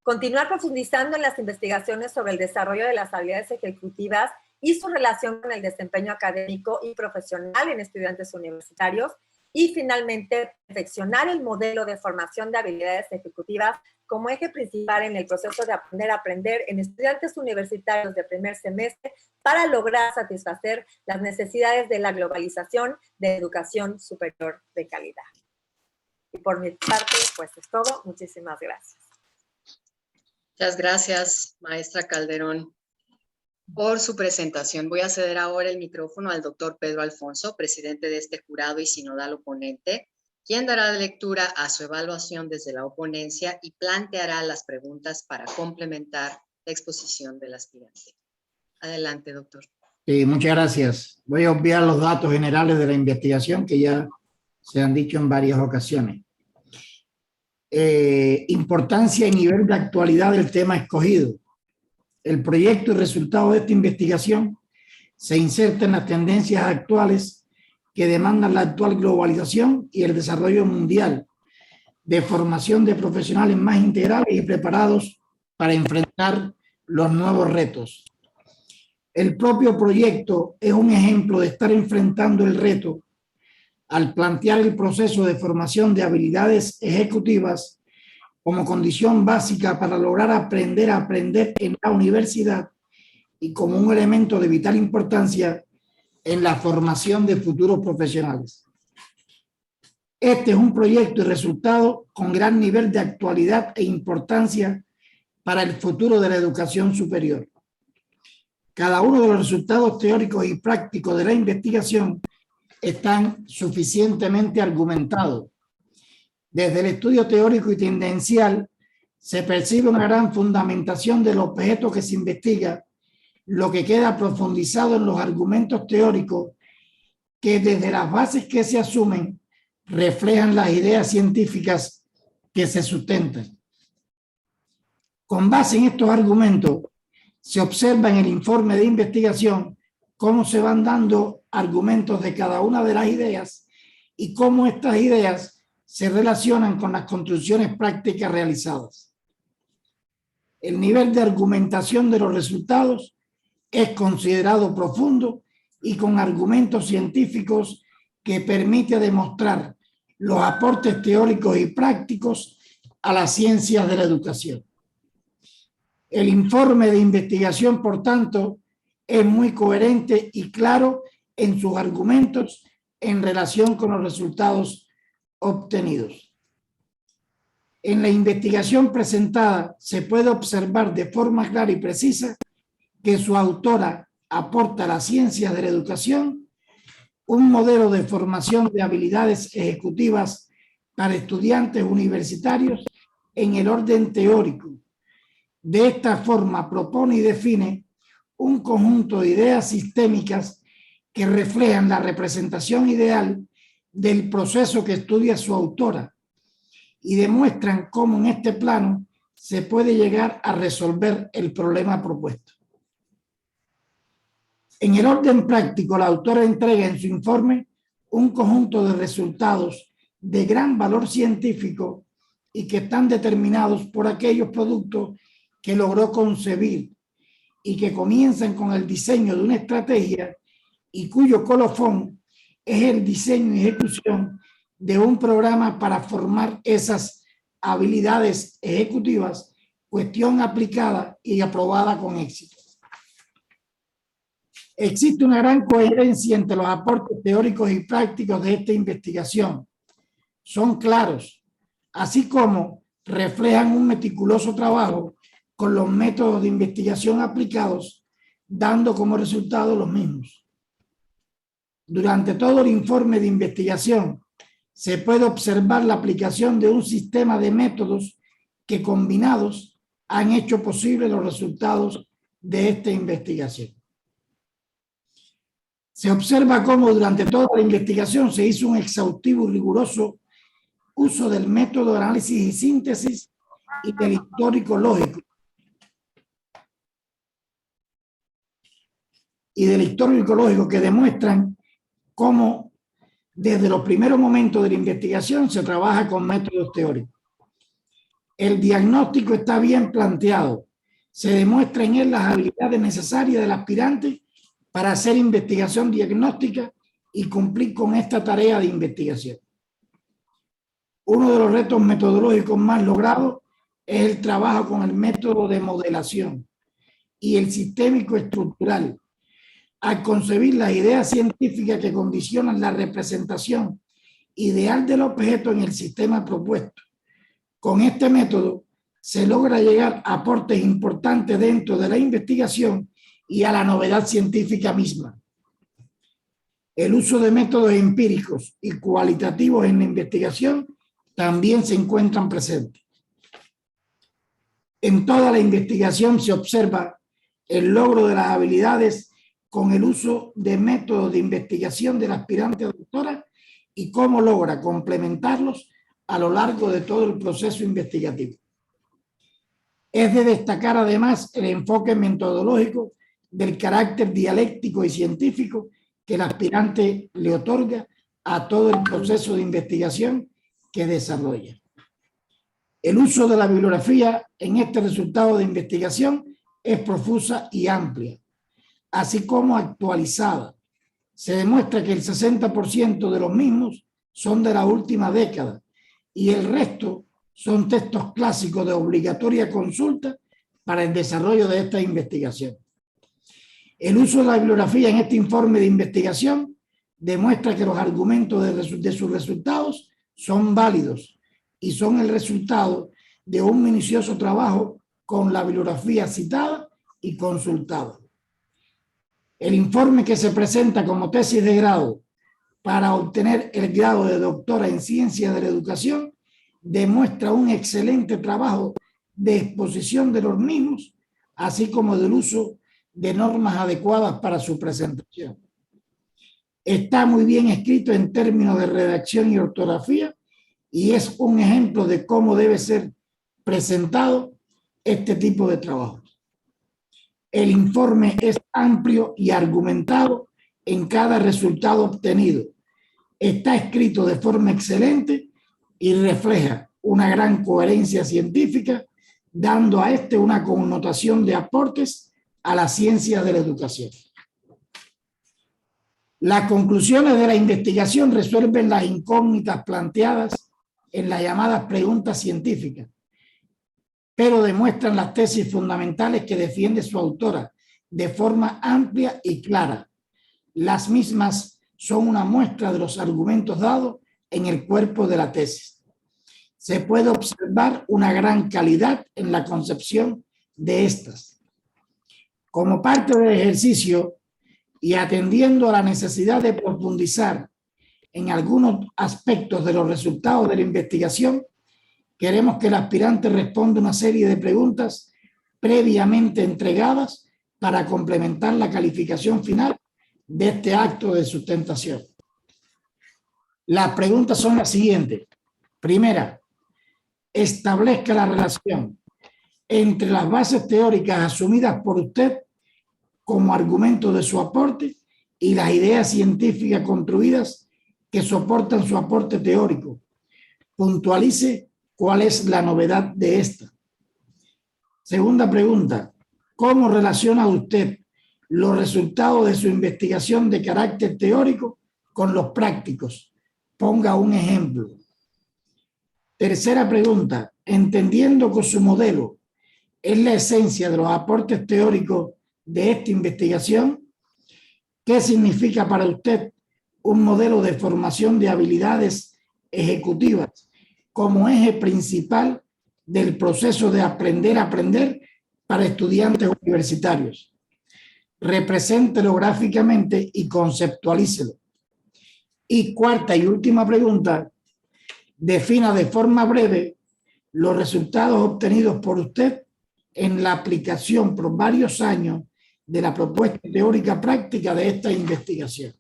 Continuar profundizando en las investigaciones sobre el desarrollo de las habilidades ejecutivas y su relación con el desempeño académico y profesional en estudiantes universitarios. Y finalmente, perfeccionar el modelo de formación de habilidades ejecutivas como eje principal en el proceso de aprender a aprender en estudiantes universitarios de primer semestre para lograr satisfacer las necesidades de la globalización de educación superior de calidad. Y por mi parte, pues es todo. Muchísimas gracias. Muchas gracias, maestra Calderón, por su presentación. Voy a ceder ahora el micrófono al doctor Pedro Alfonso, presidente de este jurado y sinodal oponente, quien dará lectura a su evaluación desde la oponencia y planteará las preguntas para complementar la exposición del aspirante. Adelante, doctor. Sí, muchas gracias. Voy a obviar los datos generales de la investigación que ya se han dicho en varias ocasiones. Importancia y nivel de actualidad del tema escogido. El proyecto y resultado de esta investigación se inserta en las tendencias actuales que demandan la actual globalización y el desarrollo mundial de formación de profesionales más integrales y preparados para enfrentar los nuevos retos. El propio proyecto es un ejemplo de estar enfrentando el reto al plantear el proceso de formación de habilidades ejecutivas como condición básica para lograr aprender a aprender en la universidad y como un elemento de vital importancia en la formación de futuros profesionales. Este es un proyecto y resultado con gran nivel de actualidad e importancia para el futuro de la educación superior. Cada uno de los resultados teóricos y prácticos de la investigación están suficientemente argumentados. Desde el estudio teórico y tendencial se percibe una gran fundamentación del objeto que se investiga, lo que queda profundizado en los argumentos teóricos que desde las bases que se asumen reflejan las ideas científicas que se sustentan. Con base en estos argumentos, se observa en el informe de investigación cómo se van dando argumentos de cada una de las ideas y cómo estas ideas se relacionan con las construcciones prácticas realizadas. El nivel de argumentación de los resultados es considerado profundo y con argumentos científicos que permite demostrar los aportes teóricos y prácticos a las ciencias de la educación. El informe de investigación, por tanto, es muy coherente y claro en sus argumentos en relación con los resultados obtenidos. En la investigación presentada se puede observar de forma clara y precisa que su autora aporta a las ciencias de la educación un modelo de formación de habilidades ejecutivas para estudiantes universitarios en el orden teórico. De esta forma propone y define un conjunto de ideas sistémicas que reflejan la representación ideal del proceso que estudia su autora y demuestran cómo en este plano se puede llegar a resolver el problema propuesto. En el orden práctico, la autora entrega en su informe un conjunto de resultados de gran valor científico y que están determinados por aquellos productos que logró concebir y que comienzan con el diseño de una estrategia y cuyo colofón es el diseño y ejecución de un programa para formar esas habilidades ejecutivas, cuestión aplicada y aprobada con éxito. Existe una gran coherencia entre los aportes teóricos y prácticos de esta investigación. Son claros, así como reflejan un meticuloso trabajo con los métodos de investigación aplicados, dando como resultado los mismos. Durante todo el informe de investigación se puede observar la aplicación de un sistema de métodos que combinados han hecho posible los resultados de esta investigación. Se observa cómo durante toda la investigación se hizo un exhaustivo y riguroso uso del método de análisis y síntesis y del histórico lógico. Que demuestran cómo desde los primeros momentos de la investigación se trabaja con métodos teóricos. El diagnóstico está bien planteado. Se demuestra en él las habilidades necesarias del aspirante para hacer investigación diagnóstica y cumplir con esta tarea de investigación. Uno de los retos metodológicos más logrados es el trabajo con el método de modelación y el sistémico estructural, al concebir las ideas científicas que condicionan la representación ideal del objeto en el sistema propuesto. Con este método se logra llegar a aportes importantes dentro de la investigación y a la novedad científica misma. El uso de métodos empíricos y cualitativos en la investigación también se encuentran presentes. En toda la investigación se observa el logro de las habilidades con el uso de métodos de investigación del aspirante a doctora y cómo logra complementarlos a lo largo de todo el proceso investigativo. Es de destacar además el enfoque metodológico del carácter dialéctico y científico que el aspirante le otorga a todo el proceso de investigación que desarrolla. El uso de la bibliografía en este resultado de investigación es profusa y amplia. así como actualizada. Se demuestra que el 60% de los mismos son de la última década y el resto son textos clásicos de obligatoria consulta para el desarrollo de esta investigación. El uso de la bibliografía en este informe de investigación demuestra que los argumentos de sus resultados son válidos y son el resultado de un minucioso trabajo con la bibliografía citada y consultada. El informe que se presenta como tesis de grado para obtener el grado de doctora en Ciencias de la Educación demuestra un excelente trabajo de exposición de los mismos, así como del uso de normas adecuadas para su presentación. Está muy bien escrito en términos de redacción y ortografía y es un ejemplo de cómo debe ser presentado este tipo de trabajos. El informe es amplio y argumentado en cada resultado obtenido. Está escrito de forma excelente y refleja una gran coherencia científica, dando a este una connotación de aportes a la ciencia de la educación. Las conclusiones de la investigación resuelven las incógnitas planteadas en las llamadas preguntas científicas, pero demuestran las tesis fundamentales que defiende su autora de forma amplia y clara. Las mismas son una muestra de los argumentos dados en el cuerpo de la tesis. Se puede observar una gran calidad en la concepción de estas. Como parte del ejercicio y atendiendo a la necesidad de profundizar en algunos aspectos de los resultados de la investigación, queremos que el aspirante responda una serie de preguntas previamente entregadas para complementar la calificación final de este acto de sustentación. Las preguntas son las siguientes. Primera, establezca la relación entre las bases teóricas asumidas por usted como argumento de su aporte y las ideas científicas construidas que soportan su aporte teórico. Puntualice cuál es la novedad de esta. Segunda pregunta, ¿cómo relaciona usted los resultados de su investigación de carácter teórico con los prácticos? Ponga un ejemplo. Tercera pregunta, entendiendo que su modelo es la esencia de los aportes teóricos de esta investigación, ¿qué significa para usted un modelo de formación de habilidades ejecutivas como eje principal del proceso de aprender a aprender para estudiantes universitarios? Represéntelo gráficamente y conceptualícelo. Y cuarta y última pregunta, defina de forma breve los resultados obtenidos por usted en la aplicación por varios años de la propuesta teórica práctica de esta investigación.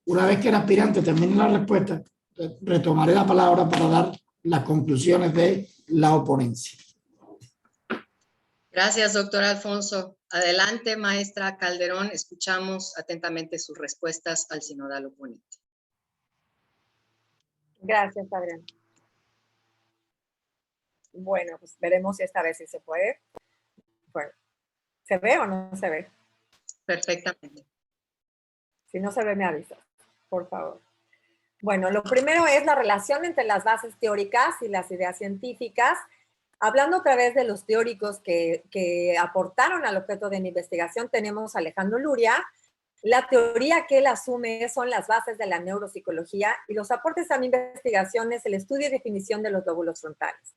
Una vez que el aspirante termine la respuesta, retomaré la palabra para dar las conclusiones de la oponencia. Gracias, doctor Alfonso. Adelante, maestra Calderón. Escuchamos atentamente sus respuestas al sinodal oponente. Gracias, Adrián. Bueno, pues veremos si esta vez sí se puede. Bueno, ¿se ve o no se ve? Perfectamente. Si no se ve, me avisas, por favor. Bueno, lo primero es la relación entre las bases teóricas y las ideas científicas. Hablando otra vez de los teóricos que aportaron al objeto de mi investigación, tenemos a Alejandro Luria. La teoría que él asume son las bases de la neuropsicología y los aportes a mi investigación es el estudio y definición de los lóbulos frontales.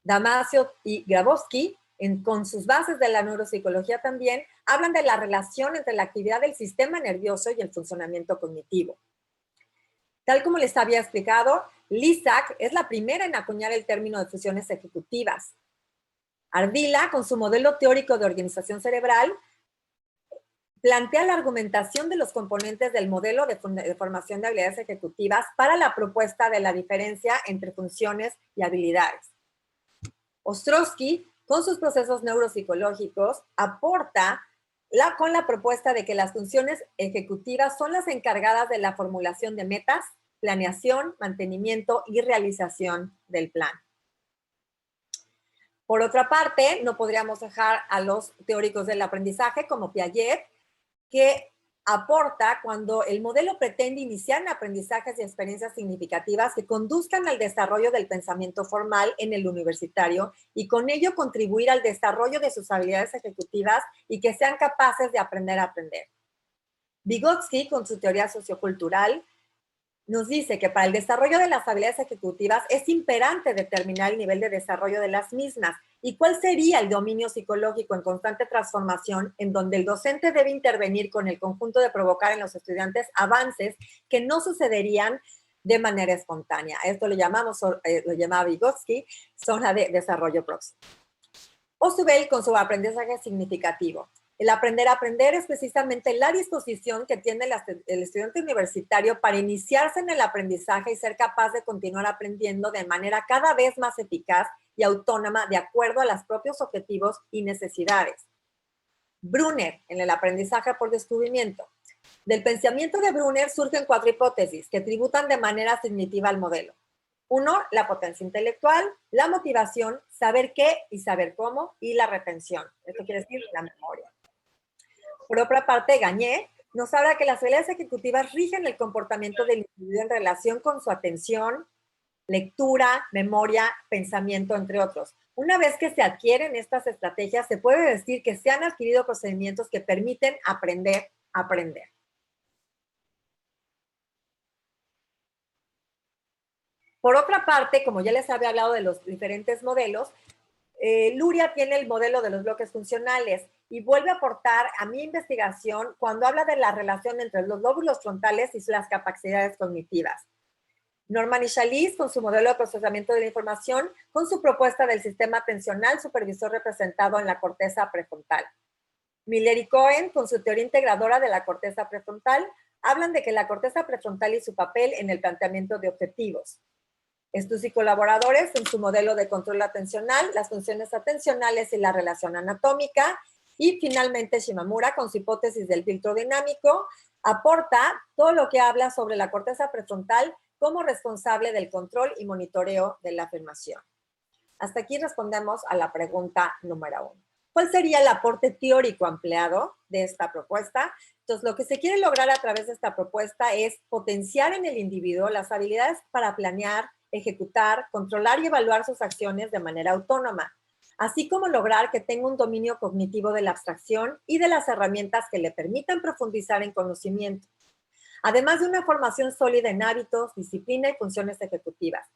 Damasio y Grabowski, con sus bases de la neuropsicología también, hablan de la relación entre la actividad del sistema nervioso y el funcionamiento cognitivo. Tal como les había explicado, Lissac es la primera en acuñar el término de funciones ejecutivas. Ardila, con su modelo teórico de organización cerebral, plantea la argumentación de los componentes del modelo de formación de habilidades ejecutivas para la propuesta de la diferencia entre funciones y habilidades. Ostrowski, con sus procesos neuropsicológicos, aporta con la propuesta de que las funciones ejecutivas son las encargadas de la formulación de metas, planeación, mantenimiento y realización del plan. Por otra parte, no podríamos dejar a los teóricos del aprendizaje como Piaget, que aporta cuando el modelo pretende iniciar en aprendizajes y experiencias significativas que conduzcan al desarrollo del pensamiento formal en el universitario y con ello contribuir al desarrollo de sus habilidades ejecutivas y que sean capaces de aprender a aprender. Vygotsky, con su teoría sociocultural, nos dice que para el desarrollo de las habilidades ejecutivas es imperante determinar el nivel de desarrollo de las mismas y cuál sería el dominio psicológico en constante transformación en donde el docente debe intervenir con el conjunto de provocar en los estudiantes avances que no sucederían de manera espontánea. Esto lo llamaba Vygotsky, zona de desarrollo próximo. Ausubel con su aprendizaje significativo. El aprender a aprender es precisamente la disposición que tiene el estudiante universitario para iniciarse en el aprendizaje y ser capaz de continuar aprendiendo de manera cada vez más eficaz y autónoma de acuerdo a los propios objetivos y necesidades. Brunner, en el aprendizaje por descubrimiento. Del pensamiento de Brunner surgen 4 hipótesis que tributan de manera significativa al modelo. 1, la potencia intelectual, la motivación, saber qué y saber cómo, y la retención. Esto quiere decir la memoria. Por otra parte, Gagné nos habla que las habilidades ejecutivas rigen el comportamiento del individuo en relación con su atención, lectura, memoria, pensamiento, entre otros. Una vez que se adquieren estas estrategias, se puede decir que se han adquirido procedimientos que permiten aprender a aprender. Por otra parte, como ya les había hablado de los diferentes modelos, Luria tiene el modelo de los bloques funcionales y vuelve a aportar a mi investigación cuando habla de la relación entre los lóbulos frontales y las capacidades cognitivas. Norman y Chalice con su modelo de procesamiento de la información, con su propuesta del sistema atencional supervisor representado en la corteza prefrontal. Miller y Cohen con su teoría integradora de la corteza prefrontal, hablan de que la corteza prefrontal y su papel en el planteamiento de objetivos. Estos y colaboradores en su modelo de control atencional, las funciones atencionales y la relación anatómica. Y finalmente Shimamura con su hipótesis del filtro dinámico aporta todo lo que habla sobre la corteza prefrontal como responsable del control y monitoreo de la afirmación. Hasta aquí respondemos a la pregunta número 1. ¿Cuál sería el aporte teórico ampliado de esta propuesta? Entonces, lo que se quiere lograr a través de esta propuesta es potenciar en el individuo las habilidades para planear, ejecutar, controlar y evaluar sus acciones de manera autónoma, así como lograr que tenga un dominio cognitivo de la abstracción y de las herramientas que le permitan profundizar en conocimiento, además de una formación sólida en hábitos, disciplina y funciones ejecutivas.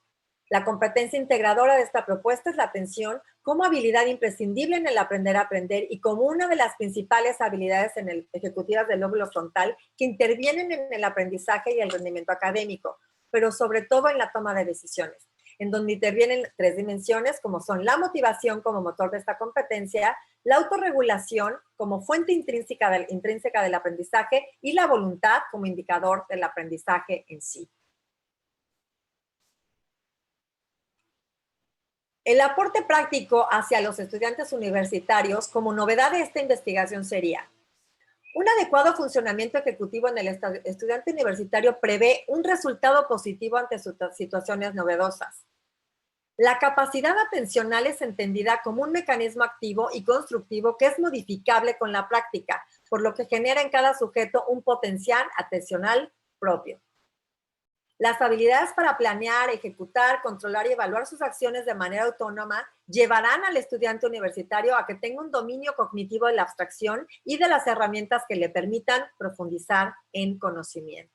La competencia integradora de esta propuesta es la atención como habilidad imprescindible en el aprender a aprender y como una de las principales habilidades ejecutivas del lóbulo frontal que intervienen en el aprendizaje y el rendimiento académico, pero sobre todo en la toma de decisiones, en donde intervienen 3 dimensiones como son la motivación como motor de esta competencia, la autorregulación como fuente intrínseca del aprendizaje y la voluntad como indicador del aprendizaje en sí. El aporte práctico hacia los estudiantes universitarios como novedad de esta investigación sería: un adecuado funcionamiento ejecutivo en el estudiante universitario prevé un resultado positivo ante situaciones novedosas. La capacidad atencional es entendida como un mecanismo activo y constructivo que es modificable con la práctica, por lo que genera en cada sujeto un potencial atencional propio. Las habilidades para planear, ejecutar, controlar y evaluar sus acciones de manera autónoma llevarán al estudiante universitario a que tenga un dominio cognitivo de la abstracción y de las herramientas que le permitan profundizar en conocimiento.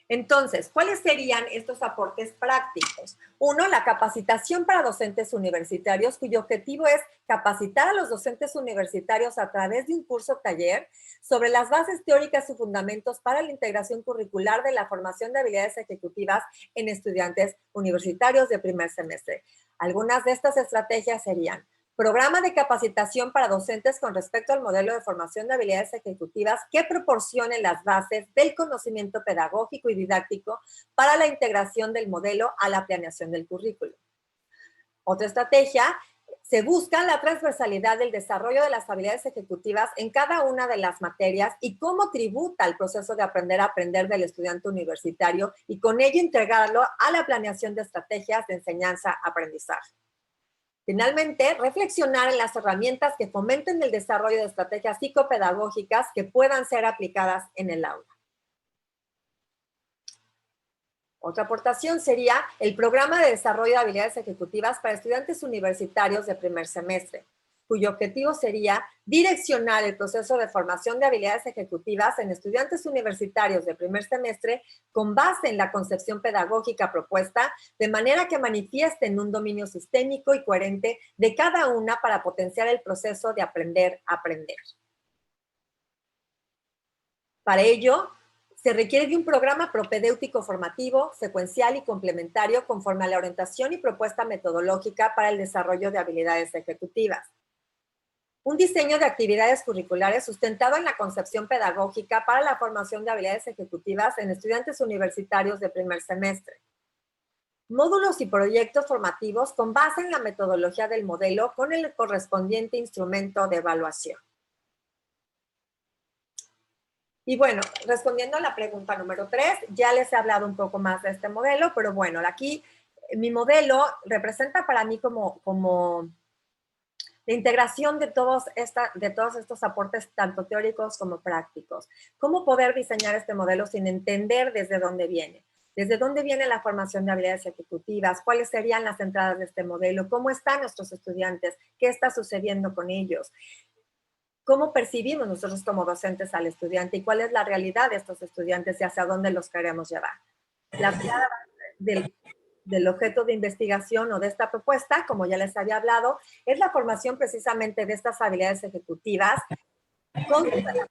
Entonces, ¿cuáles serían estos aportes prácticos? 1, la capacitación para docentes universitarios, cuyo objetivo es capacitar a los docentes universitarios a través de un curso taller sobre las bases teóricas y fundamentos para la integración curricular de la formación de habilidades ejecutivas en estudiantes universitarios de primer semestre. Algunas de estas estrategias serían: programa de capacitación para docentes con respecto al modelo de formación de habilidades ejecutivas que proporcione las bases del conocimiento pedagógico y didáctico para la integración del modelo a la planeación del currículo. Otra estrategia: se busca la transversalidad del desarrollo de las habilidades ejecutivas en cada una de las materias y cómo tributa al proceso de aprender a aprender del estudiante universitario y con ello integrarlo a la planeación de estrategias de enseñanza-aprendizaje. Finalmente, reflexionar en las herramientas que fomenten el desarrollo de estrategias psicopedagógicas que puedan ser aplicadas en el aula. Otra aportación sería el programa de desarrollo de habilidades ejecutivas para estudiantes universitarios de primer semestre, cuyo objetivo sería direccionar el proceso de formación de habilidades ejecutivas en estudiantes universitarios de primer semestre con base en la concepción pedagógica propuesta, de manera que manifiesten un dominio sistémico y coherente de cada una para potenciar el proceso de aprender a aprender. Para ello, se requiere de un programa propedéutico formativo, secuencial y complementario conforme a la orientación y propuesta metodológica para el desarrollo de habilidades ejecutivas. Un diseño de actividades curriculares sustentado en la concepción pedagógica para la formación de habilidades ejecutivas en estudiantes universitarios de primer semestre. Módulos y proyectos formativos con base en la metodología del modelo con el correspondiente instrumento de evaluación. Y bueno, respondiendo a la pregunta número 3, ya les he hablado un poco más de este modelo, pero bueno, aquí mi modelo representa para mí como la integración de todos estos aportes, tanto teóricos como prácticos. ¿Cómo poder diseñar este modelo sin entender desde dónde viene? ¿Desde dónde viene la formación de habilidades ejecutivas? ¿Cuáles serían las entradas de este modelo? ¿Cómo están nuestros estudiantes? ¿Qué está sucediendo con ellos? ¿Cómo percibimos nosotros como docentes al estudiante? ¿Y cuál es la realidad de estos estudiantes y hacia dónde los queremos llevar? La mirada del objeto de investigación o de esta propuesta, como ya les había hablado, es la formación precisamente de estas habilidades ejecutivas con relación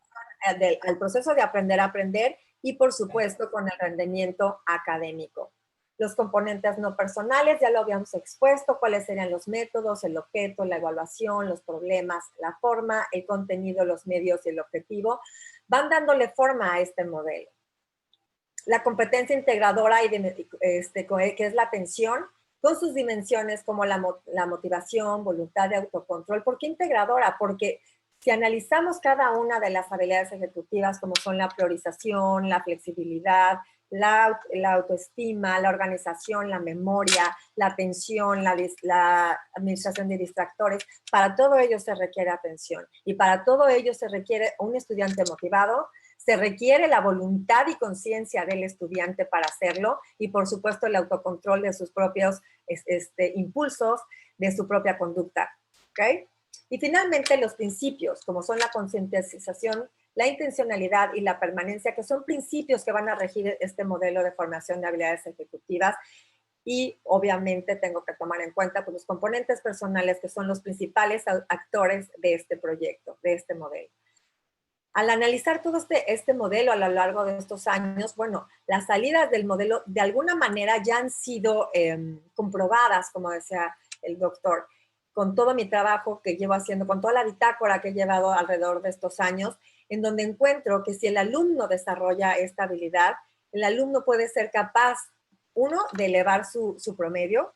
al proceso de aprender a aprender y, por supuesto, con el rendimiento académico. Los componentes no personales, ya lo habíamos expuesto, cuáles serían los métodos, el objeto, la evaluación, los problemas, la forma, el contenido, los medios y el objetivo, van dándole forma a este modelo. La competencia integradora, que es la atención, con sus dimensiones como la motivación, voluntad de autocontrol. ¿Por qué integradora? Porque si analizamos cada una de las habilidades ejecutivas, como son la priorización, la flexibilidad, la autoestima, la organización, la memoria, la atención, la administración de distractores, para todo ello se requiere atención. Y para todo ello se requiere un estudiante motivado, se requiere la voluntad y conciencia del estudiante para hacerlo y, por supuesto, el autocontrol de sus propios impulsos, de su propia conducta. ¿Okay? Y finalmente, los principios, como son la concientización, la intencionalidad y la permanencia, que son principios que van a regir este modelo de formación de habilidades ejecutivas. Y obviamente tengo que tomar en cuenta pues, los componentes personales que son los principales actores de este proyecto, de este modelo. Al analizar todo este modelo a lo largo de estos años, bueno, las salidas del modelo de alguna manera ya han sido comprobadas, como decía el doctor, con todo mi trabajo que llevo haciendo, con toda la bitácora que he llevado alrededor de estos años, en donde encuentro que si el alumno desarrolla esta habilidad, el alumno puede ser capaz, uno, de elevar su promedio,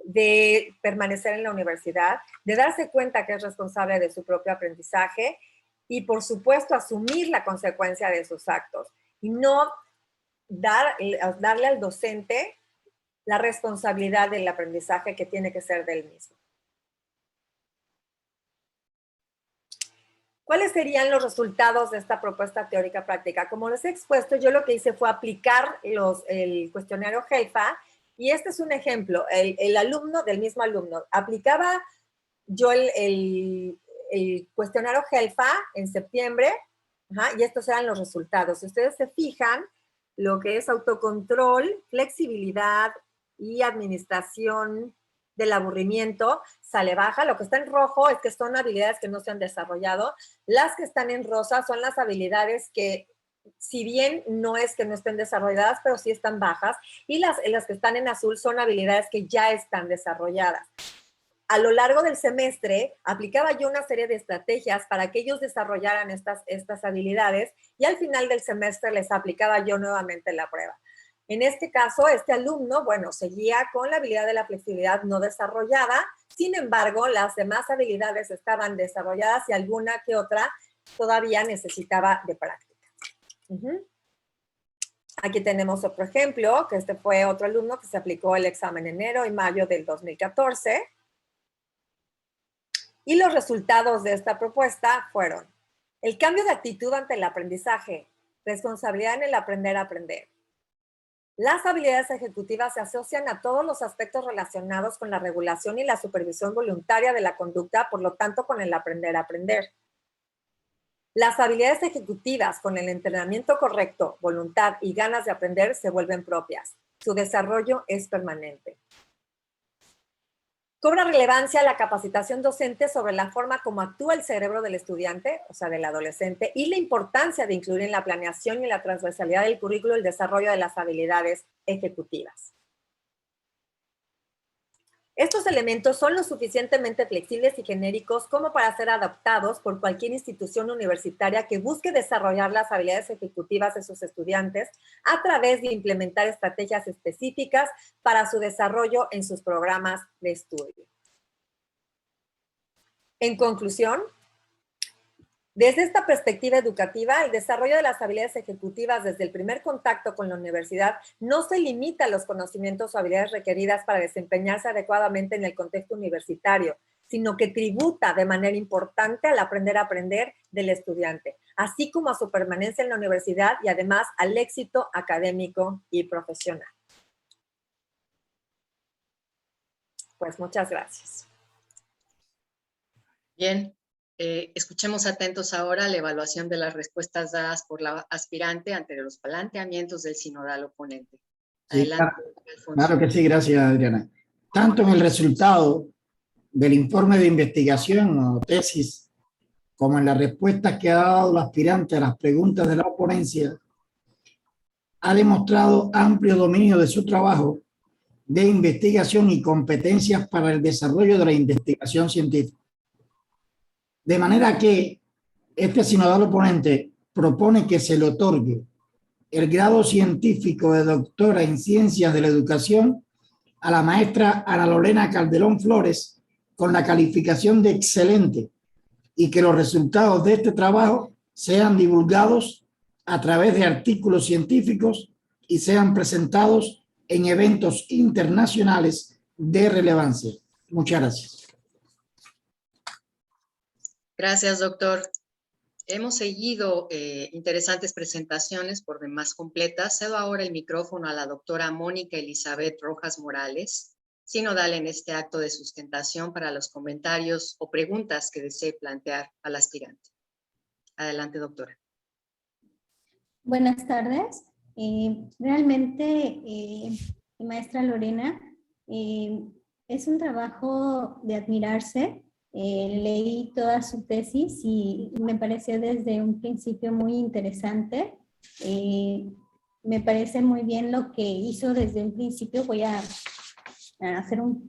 de permanecer en la universidad, de darse cuenta que es responsable de su propio aprendizaje y, por supuesto, asumir la consecuencia de sus actos y no darle al docente la responsabilidad del aprendizaje que tiene que ser del mismo. ¿Cuáles serían los resultados de esta propuesta teórica práctica? Como les he expuesto, yo lo que hice fue aplicar el cuestionario GELFA y este es un ejemplo. El alumno, del mismo alumno, aplicaba yo el cuestionario GELFA en septiembre, y estos eran los resultados. Si ustedes se fijan, lo que es autocontrol, flexibilidad y administración del aburrimiento, sale baja. Lo que está en rojo es que son habilidades que no se han desarrollado. Las que están en rosa son las habilidades que, si bien no es que no estén desarrolladas, pero sí están bajas. Y las que están en azul son habilidades que ya están desarrolladas. A lo largo del semestre, aplicaba yo una serie de estrategias para que ellos desarrollaran estas habilidades y al final del semestre les aplicaba yo nuevamente la prueba. En este caso, este alumno, bueno, seguía con la habilidad de la flexibilidad no desarrollada, sin embargo, las demás habilidades estaban desarrolladas y alguna que otra todavía necesitaba de práctica. Aquí tenemos otro ejemplo, que este fue otro alumno que se aplicó el examen en enero y mayo del 2014. Y los resultados de esta propuesta fueron el cambio de actitud ante el aprendizaje, responsabilidad en el aprender a aprender. Las habilidades ejecutivas se asocian a todos los aspectos relacionados con la regulación y la supervisión voluntaria de la conducta, por lo tanto, con el aprender a aprender. Las habilidades ejecutivas con el entrenamiento correcto, voluntad y ganas de aprender se vuelven propias. Su desarrollo es permanente. Cobra relevancia la capacitación docente sobre la forma como actúa el cerebro del estudiante, o sea, del adolescente, y la importancia de incluir en la planeación y la transversalidad del currículo el desarrollo de las habilidades ejecutivas. Estos elementos son lo suficientemente flexibles y genéricos como para ser adaptados por cualquier institución universitaria que busque desarrollar las habilidades ejecutivas de sus estudiantes a través de implementar estrategias específicas para su desarrollo en sus programas de estudio. En conclusión, desde esta perspectiva educativa, el desarrollo de las habilidades ejecutivas desde el primer contacto con la universidad no se limita a los conocimientos o habilidades requeridas para desempeñarse adecuadamente en el contexto universitario, sino que tributa de manera importante al aprender a aprender del estudiante, así como a su permanencia en la universidad y además al éxito académico y profesional. Pues muchas gracias. Bien. Escuchemos atentos ahora la evaluación de las respuestas dadas por la aspirante ante los planteamientos del sinodal oponente. Adelante, sí, claro que sí, gracias, Adriana. Tanto en el resultado del informe de investigación o tesis, como en las respuestas que ha dado la aspirante a las preguntas de la ponencia, ha demostrado amplio dominio de su trabajo de investigación y competencias para el desarrollo de la investigación científica. De manera que este sinodal oponente propone que se le otorgue el grado científico de doctora en Ciencias de la Educación a la maestra Ana Lorena Calderón Flores con la calificación de excelente y que los resultados de este trabajo sean divulgados a través de artículos científicos y sean presentados en eventos internacionales de relevancia. Muchas gracias. Gracias, doctor. Hemos seguido interesantes presentaciones por demás completas. Cedo ahora el micrófono a la doctora Mónica Elizabeth Rojas Morales, sinodal en este acto de sustentación para los comentarios o preguntas que desee plantear al aspirante. Adelante, doctora. Buenas tardes. Realmente, maestra Lorena, es un trabajo de admirarse. Leí toda su tesis y me pareció desde un principio muy interesante. Me parece muy bien lo que hizo desde un principio. Voy a hacer un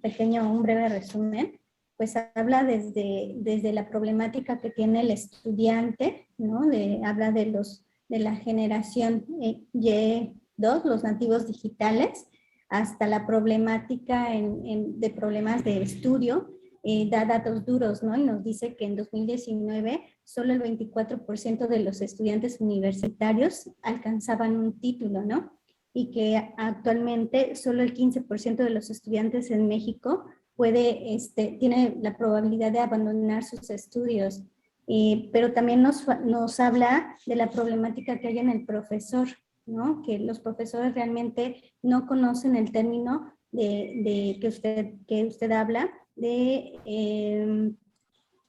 breve resumen. Pues habla desde la problemática que tiene el estudiante, ¿no? Habla de la generación Y2, los nativos digitales, hasta la problemática de problemas de estudio. Da datos duros, ¿no? Y nos dice que en 2019 solo el 24% de los estudiantes universitarios alcanzaban un título, ¿no? Y que actualmente solo el 15% de los estudiantes en México tiene la probabilidad de abandonar sus estudios. Pero también nos habla de la problemática que hay en el profesor, ¿no? Que los profesores realmente no conocen el término que usted habla,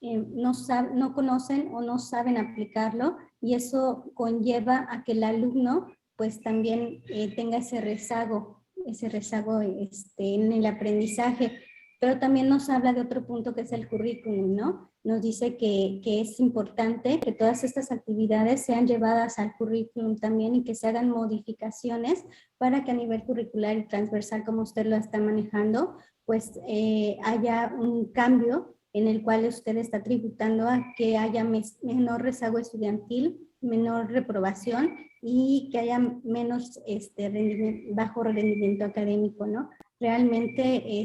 no conocen o no saben aplicarlo, y eso conlleva a que el alumno pues también tenga ese rezago en el aprendizaje. Pero también nos habla de otro punto que es el currículum, ¿no? Nos dice que es importante que todas estas actividades sean llevadas al currículum también y que se hagan modificaciones para que a nivel curricular y transversal, como usted lo está manejando, pues haya un cambio en el cual usted está tributando a que haya menor rezago estudiantil, menor reprobación y que haya menos bajo rendimiento académico, ¿no? Realmente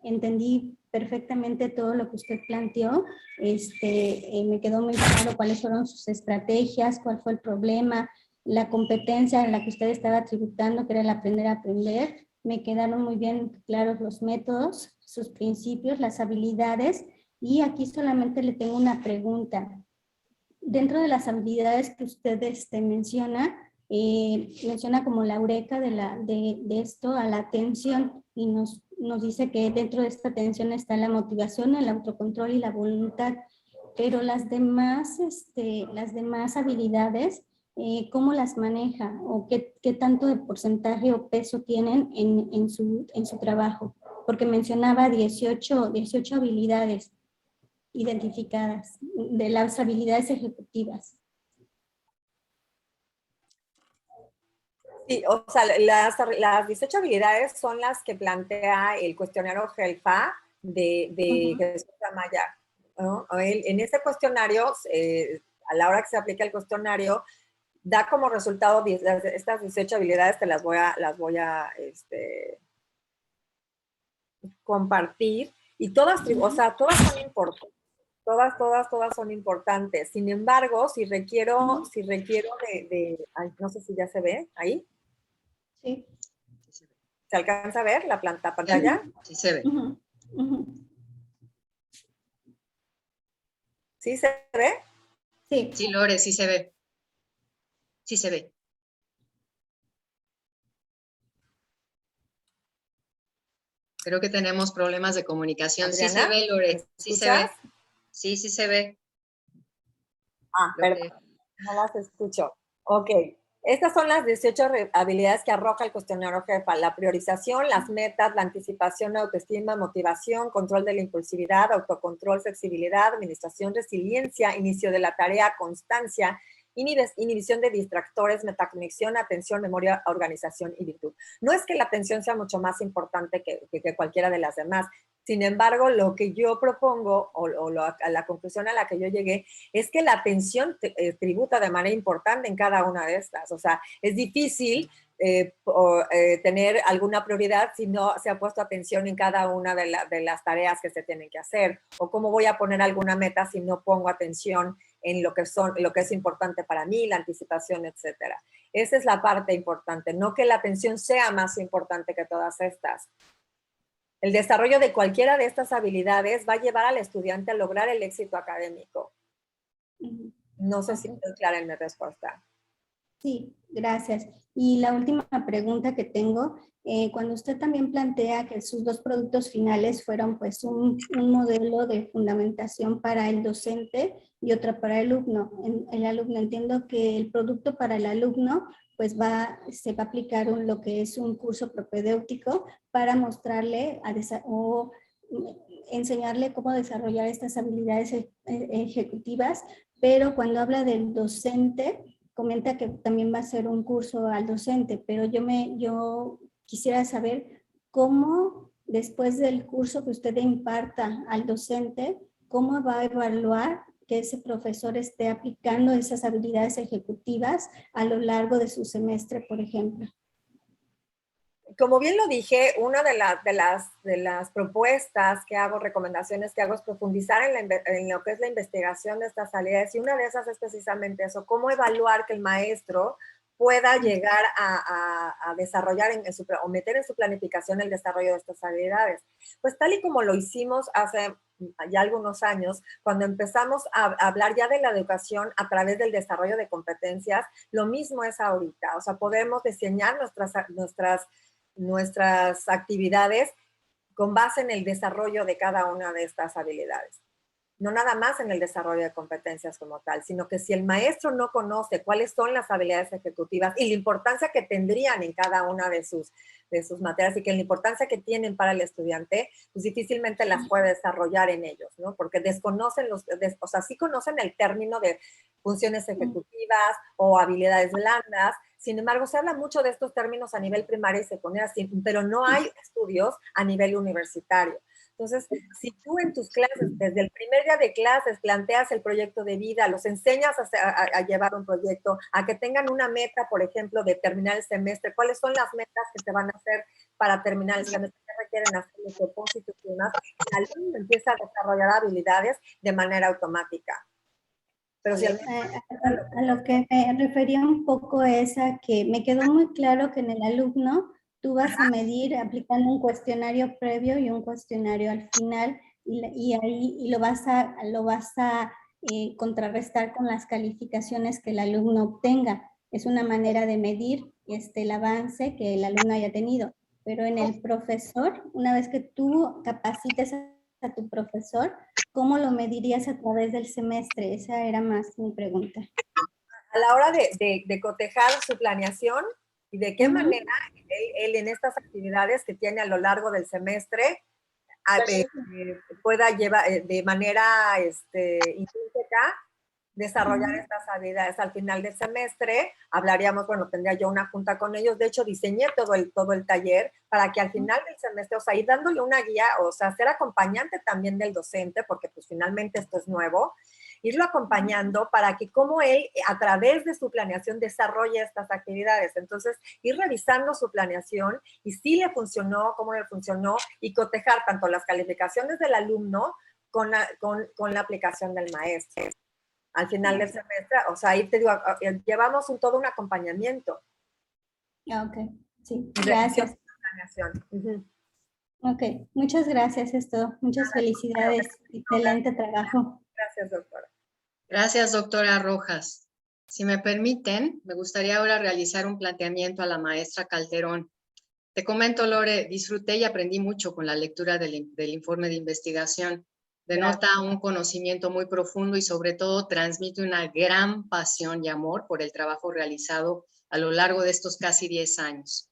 entendí perfectamente todo lo que usted planteó. Me quedó muy claro cuáles fueron sus estrategias, cuál fue el problema, la competencia en la que usted estaba tributando, que era el aprender a aprender. Me quedaron muy bien claros los métodos, sus principios, las habilidades, Y aquí solamente le tengo una pregunta. Dentro de las habilidades que usted menciona, menciona como la eureka de esto a la atención, y nos dice que dentro de esta atención está la motivación, el autocontrol y la voluntad, pero las demás habilidades, ¿cómo las maneja? ¿O qué tanto de porcentaje o peso tienen en su trabajo? Porque mencionaba 18 habilidades identificadas, de las habilidades ejecutivas. Sí, o sea, las 18 habilidades son las que plantea el cuestionario GELFA de Jesús Amaya, ¿no? En este cuestionario, a la hora que se aplica el cuestionario, da como resultado estas 18 habilidades, te las voy a compartir, y todas, o sea, todas son importantes. Todas son importantes. Sin embargo, si requiero ay, no sé si ya se ve ahí. Sí. ¿Se alcanza a ver la pantalla? Sí se ve. ¿Sí se ve? Sí. Sí, Lore, sí se ve. Sí se ve. Creo que tenemos problemas de comunicación. Adriana, sí se ve, Lore. Sí se ve. ¿escuchas? Sí, sí se ve. Perdón, no las escucho. Ok. Estas son las 18 habilidades que arroja el cuestionario GELFA. La priorización, las metas, la anticipación, autoestima, motivación, control de la impulsividad, autocontrol, flexibilidad, administración, resiliencia, inicio de la tarea, constancia, inhibición de distractores, metaconexión, atención, memoria, organización y virtud. No es que la atención sea mucho más importante que cualquiera de las demás. Sin embargo, lo que yo propongo a la conclusión a la que yo llegué es que la atención tributa de manera importante en cada una de estas. O sea, es difícil tener alguna prioridad si no se ha puesto atención en cada una de las tareas que se tienen que hacer. O cómo voy a poner alguna meta si no pongo atención en lo que es importante para mí, la anticipación, etcétera. Esa es la parte importante, no que la atención sea más importante que todas estas. El desarrollo de cualquiera de estas habilidades va a llevar al estudiante a lograr el éxito académico. No sé si estoy clara en mi respuesta. Sí, gracias. Y la última pregunta que tengo, cuando usted también plantea que sus dos productos finales fueron pues un modelo de fundamentación para el docente y otra para el alumno. El alumno, entiendo que el producto para el alumno pues se va a aplicar lo que es un curso propedéutico para mostrarle o enseñarle cómo desarrollar estas habilidades ejecutivas, pero cuando habla del docente, comenta que también va a ser un curso al docente, pero yo quisiera saber cómo después del curso que usted imparta al docente, cómo va a evaluar que ese profesor esté aplicando esas habilidades ejecutivas a lo largo de su semestre, por ejemplo. Como bien lo dije, una de las propuestas que hago, recomendaciones que hago, es profundizar en lo que es la investigación de estas habilidades, y una de esas es precisamente eso, cómo evaluar que el maestro pueda llegar a desarrollar o meter en su planificación el desarrollo de estas habilidades. Pues tal y como lo hicimos hace ya algunos años, cuando empezamos a hablar ya de la educación a través del desarrollo de competencias, lo mismo es ahorita. O sea, podemos diseñar nuestras actividades con base en el desarrollo de cada una de estas habilidades. No nada más en el desarrollo de competencias como tal, sino que si el maestro no conoce cuáles son las habilidades ejecutivas y la importancia que tendrían en cada una de sus materias y que la importancia que tienen para el estudiante, pues difícilmente las puede desarrollar en ellos, ¿no? Porque desconocen o sea, sí conocen el término de funciones ejecutivas o habilidades blandas. Sin embargo, se habla mucho de estos términos a nivel primaria y secundaria, pero no hay estudios a nivel universitario. Entonces, si tú en tus clases, desde el primer día de clases, planteas el proyecto de vida, los enseñas a llevar un proyecto, a que tengan una meta, por ejemplo, de terminar el semestre, cuáles son las metas que se van a hacer para terminar el semestre, qué requieren hacer los propósitos y demás, el alumno empieza a desarrollar habilidades de manera automática. Pero si a lo que me refería un poco es a que me quedó muy claro que en el alumno tú vas a medir aplicando un cuestionario previo y un cuestionario al final, y lo vas a contrarrestar con las calificaciones que el alumno obtenga. Es una manera de medir el avance que el alumno haya tenido. Pero en el profesor, una vez que tú capacites a tu profesor, ¿cómo lo medirías a través del semestre? Esa era más mi pregunta. A la hora de cotejar su planeación y de qué manera él en estas actividades que tiene a lo largo del semestre pueda llevar de manera intrínseca desarrollar estas habilidades. Al final del semestre hablaríamos, bueno, tendría yo una junta con ellos, de hecho diseñé todo el taller para que al final del semestre, o sea, ir dándole una guía, o sea, ser acompañante también del docente, porque pues finalmente esto es nuevo, irlo acompañando para que como él, a través de su planeación, desarrolle estas actividades. Entonces, ir revisando su planeación y si le funcionó, cómo le funcionó, y cotejar tanto las calificaciones del alumno con la aplicación del maestro. Al final del semestre, o sea, ahí te digo, llevamos todo un acompañamiento. Ok, sí, gracias. Ok, muchas gracias, es todo. Muchas felicidades, excelente trabajo. Gracias, doctora. Gracias, doctora Rojas. Si me permiten, me gustaría ahora realizar un planteamiento a la maestra Calderón. Te comento, Lore, disfruté y aprendí mucho con la lectura del informe de investigación. Denota un conocimiento muy profundo y sobre todo transmite una gran pasión y amor por el trabajo realizado a lo largo de estos casi 10 años.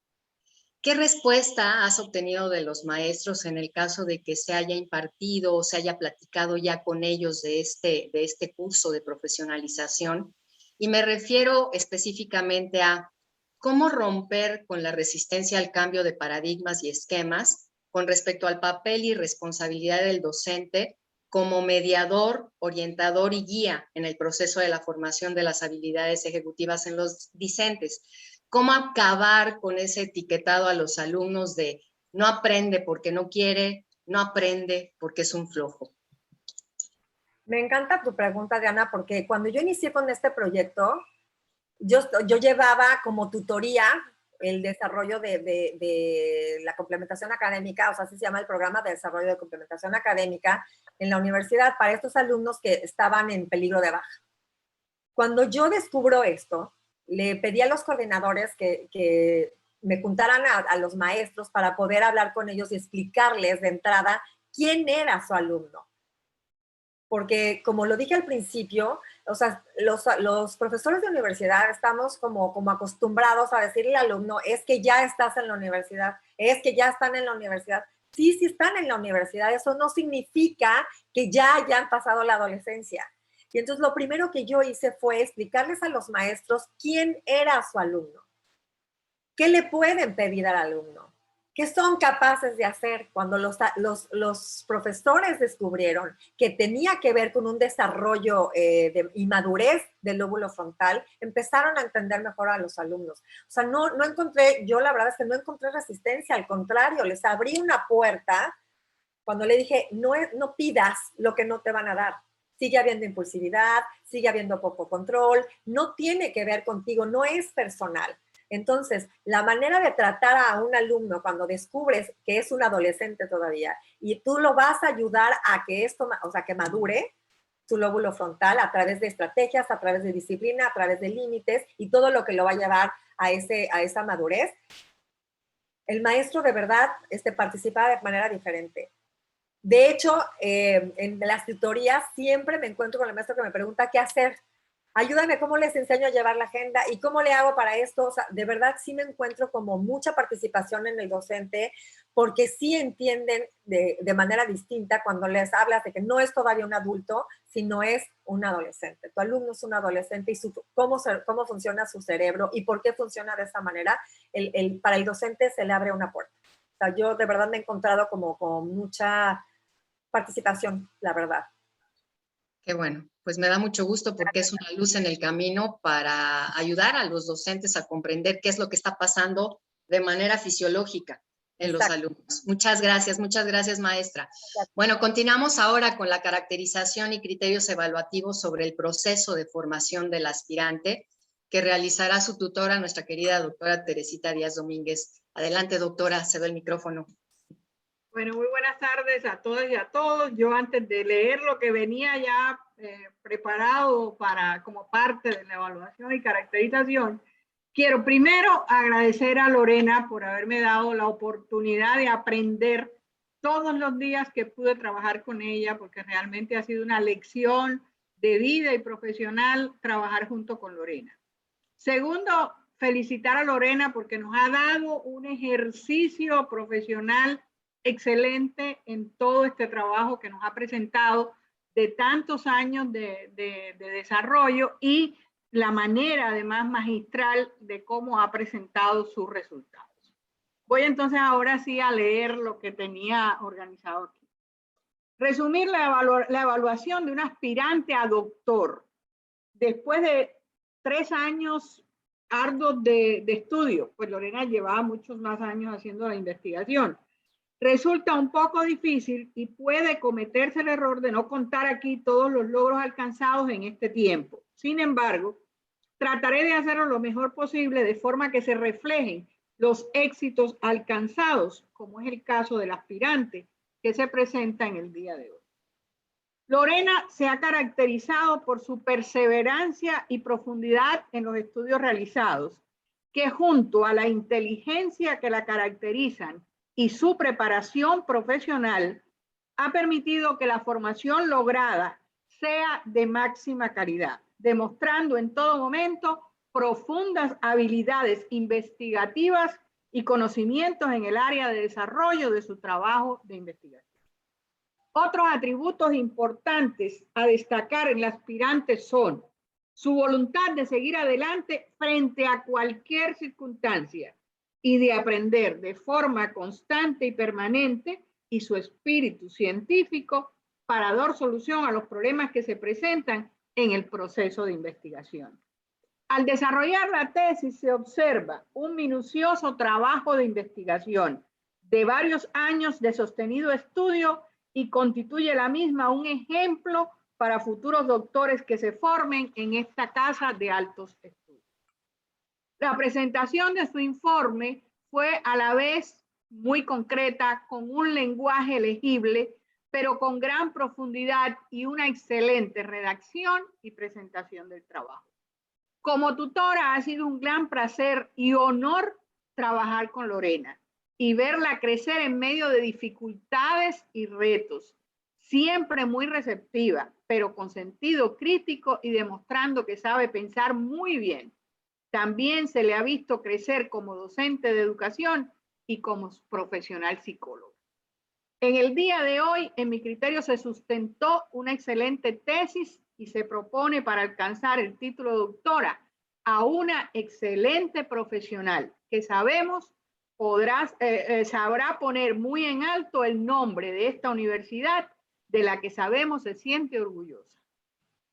¿Qué respuesta has obtenido de los maestros en el caso de que se haya impartido o se haya platicado ya con ellos de este curso de profesionalización? Y me refiero específicamente a cómo romper con la resistencia al cambio de paradigmas y esquemas con respecto al papel y responsabilidad del docente como mediador, orientador y guía en el proceso de la formación de las habilidades ejecutivas en los discentes. ¿Cómo acabar con ese etiquetado a los alumnos de no aprende porque no quiere, no aprende porque es un flojo? Me encanta tu pregunta, Diana, porque cuando yo inicié con este proyecto, yo llevaba como tutoría el desarrollo de la complementación académica, o sea, así se llama el programa de desarrollo de complementación académica en la universidad para estos alumnos que estaban en peligro de baja. Cuando yo descubro esto, le pedí a los coordinadores que me juntaran a los maestros para poder hablar con ellos y explicarles de entrada quién era su alumno. Porque, como lo dije al principio, o sea, los profesores de universidad estamos como acostumbrados a decirle al alumno, es que ya estás en la universidad, es que ya están en la universidad. Sí, sí están en la universidad, eso no significa que ya hayan pasado la adolescencia. Y entonces lo primero que yo hice fue explicarles a los maestros quién era su alumno, qué le pueden pedir al alumno, qué son capaces de hacer. Cuando los profesores descubrieron que tenía que ver con un desarrollo y madurez del lóbulo frontal, empezaron a entender mejor a los alumnos. O sea, no encontré, yo la verdad es que no encontré resistencia, al contrario, les abrí una puerta cuando le dije, no pidas lo que no te van a dar. Sigue habiendo impulsividad, sigue habiendo poco control, no tiene que ver contigo, no es personal. Entonces, la manera de tratar a un alumno cuando descubres que es un adolescente todavía y tú lo vas a ayudar a que esto, o sea, que madure su lóbulo frontal a través de estrategias, a través de disciplina, a través de límites y todo lo que lo va a llevar a esa madurez, el maestro de verdad participa de manera diferente. De hecho, en las tutorías siempre me encuentro con el maestro que me pregunta qué hacer. Ayúdame, ¿cómo les enseño a llevar la agenda? ¿Y cómo le hago para esto? O sea, de verdad sí me encuentro como mucha participación en el docente, porque sí entienden de manera distinta cuando les hablas de que no es todavía un adulto, sino es un adolescente. Tu alumno es un adolescente y cómo funciona su cerebro y por qué funciona de esa manera, para el docente se le abre una puerta. O sea, yo de verdad me he encontrado como con mucha participación, la verdad. Qué bueno, pues me da mucho gusto porque es una luz en el camino para ayudar a los docentes a comprender qué es lo que está pasando de manera fisiológica en los alumnos. Muchas gracias, maestra. Bueno, continuamos ahora con la caracterización y criterios evaluativos sobre el proceso de formación del aspirante que realizará su tutora, nuestra querida doctora Teresita Díaz Domínguez. Adelante, doctora, cedo el micrófono. Bueno, muy buenas tardes a todas y a todos. Yo antes de leer lo que venía ya preparado como parte de la evaluación y caracterización, quiero primero agradecer a Lorena por haberme dado la oportunidad de aprender todos los días que pude trabajar con ella, porque realmente ha sido una lección de vida y profesional trabajar junto con Lorena. Segundo, felicitar a Lorena porque nos ha dado un ejercicio profesional excelente en todo este trabajo que nos ha presentado de tantos años de desarrollo y la manera además magistral de cómo ha presentado sus resultados. Voy entonces ahora sí a leer lo que tenía organizado aquí. Resumir la evaluación de un aspirante a doctor después de 3 años arduos de estudio, pues Lorena llevaba muchos más años haciendo la investigación. Resulta un poco difícil y puede cometerse el error de no contar aquí todos los logros alcanzados en este tiempo. Sin embargo, trataré de hacerlo lo mejor posible de forma que se reflejen los éxitos alcanzados, como es el caso del aspirante que se presenta en el día de hoy. Lorena se ha caracterizado por su perseverancia y profundidad en los estudios realizados, que junto a la inteligencia que la caracterizan y su preparación profesional, ha permitido que la formación lograda sea de máxima calidad, demostrando en todo momento profundas habilidades investigativas y conocimientos en el área de desarrollo de su trabajo de investigación. Otros atributos importantes a destacar en el aspirante son su voluntad de seguir adelante frente a cualquier circunstancia y de aprender de forma constante y permanente, y su espíritu científico para dar solución a los problemas que se presentan en el proceso de investigación. Al desarrollar la tesis se observa un minucioso trabajo de investigación de varios años de sostenido estudio y constituye la misma un ejemplo para futuros doctores que se formen en esta casa de altos estudios. La presentación de su informe fue a la vez muy concreta, con un lenguaje legible, pero con gran profundidad y una excelente redacción y presentación del trabajo. Como tutora ha sido un gran placer y honor trabajar con Lorena y verla crecer en medio de dificultades y retos, siempre muy receptiva, pero con sentido crítico y demostrando que sabe pensar muy bien. También se le ha visto crecer como docente de educación y como profesional psicólogo. En el día de hoy, en mi criterio, se sustentó una excelente tesis y se propone para alcanzar el título de doctora a una excelente profesional que sabemos sabrá poner muy en alto el nombre de esta universidad de la que sabemos se siente orgullosa.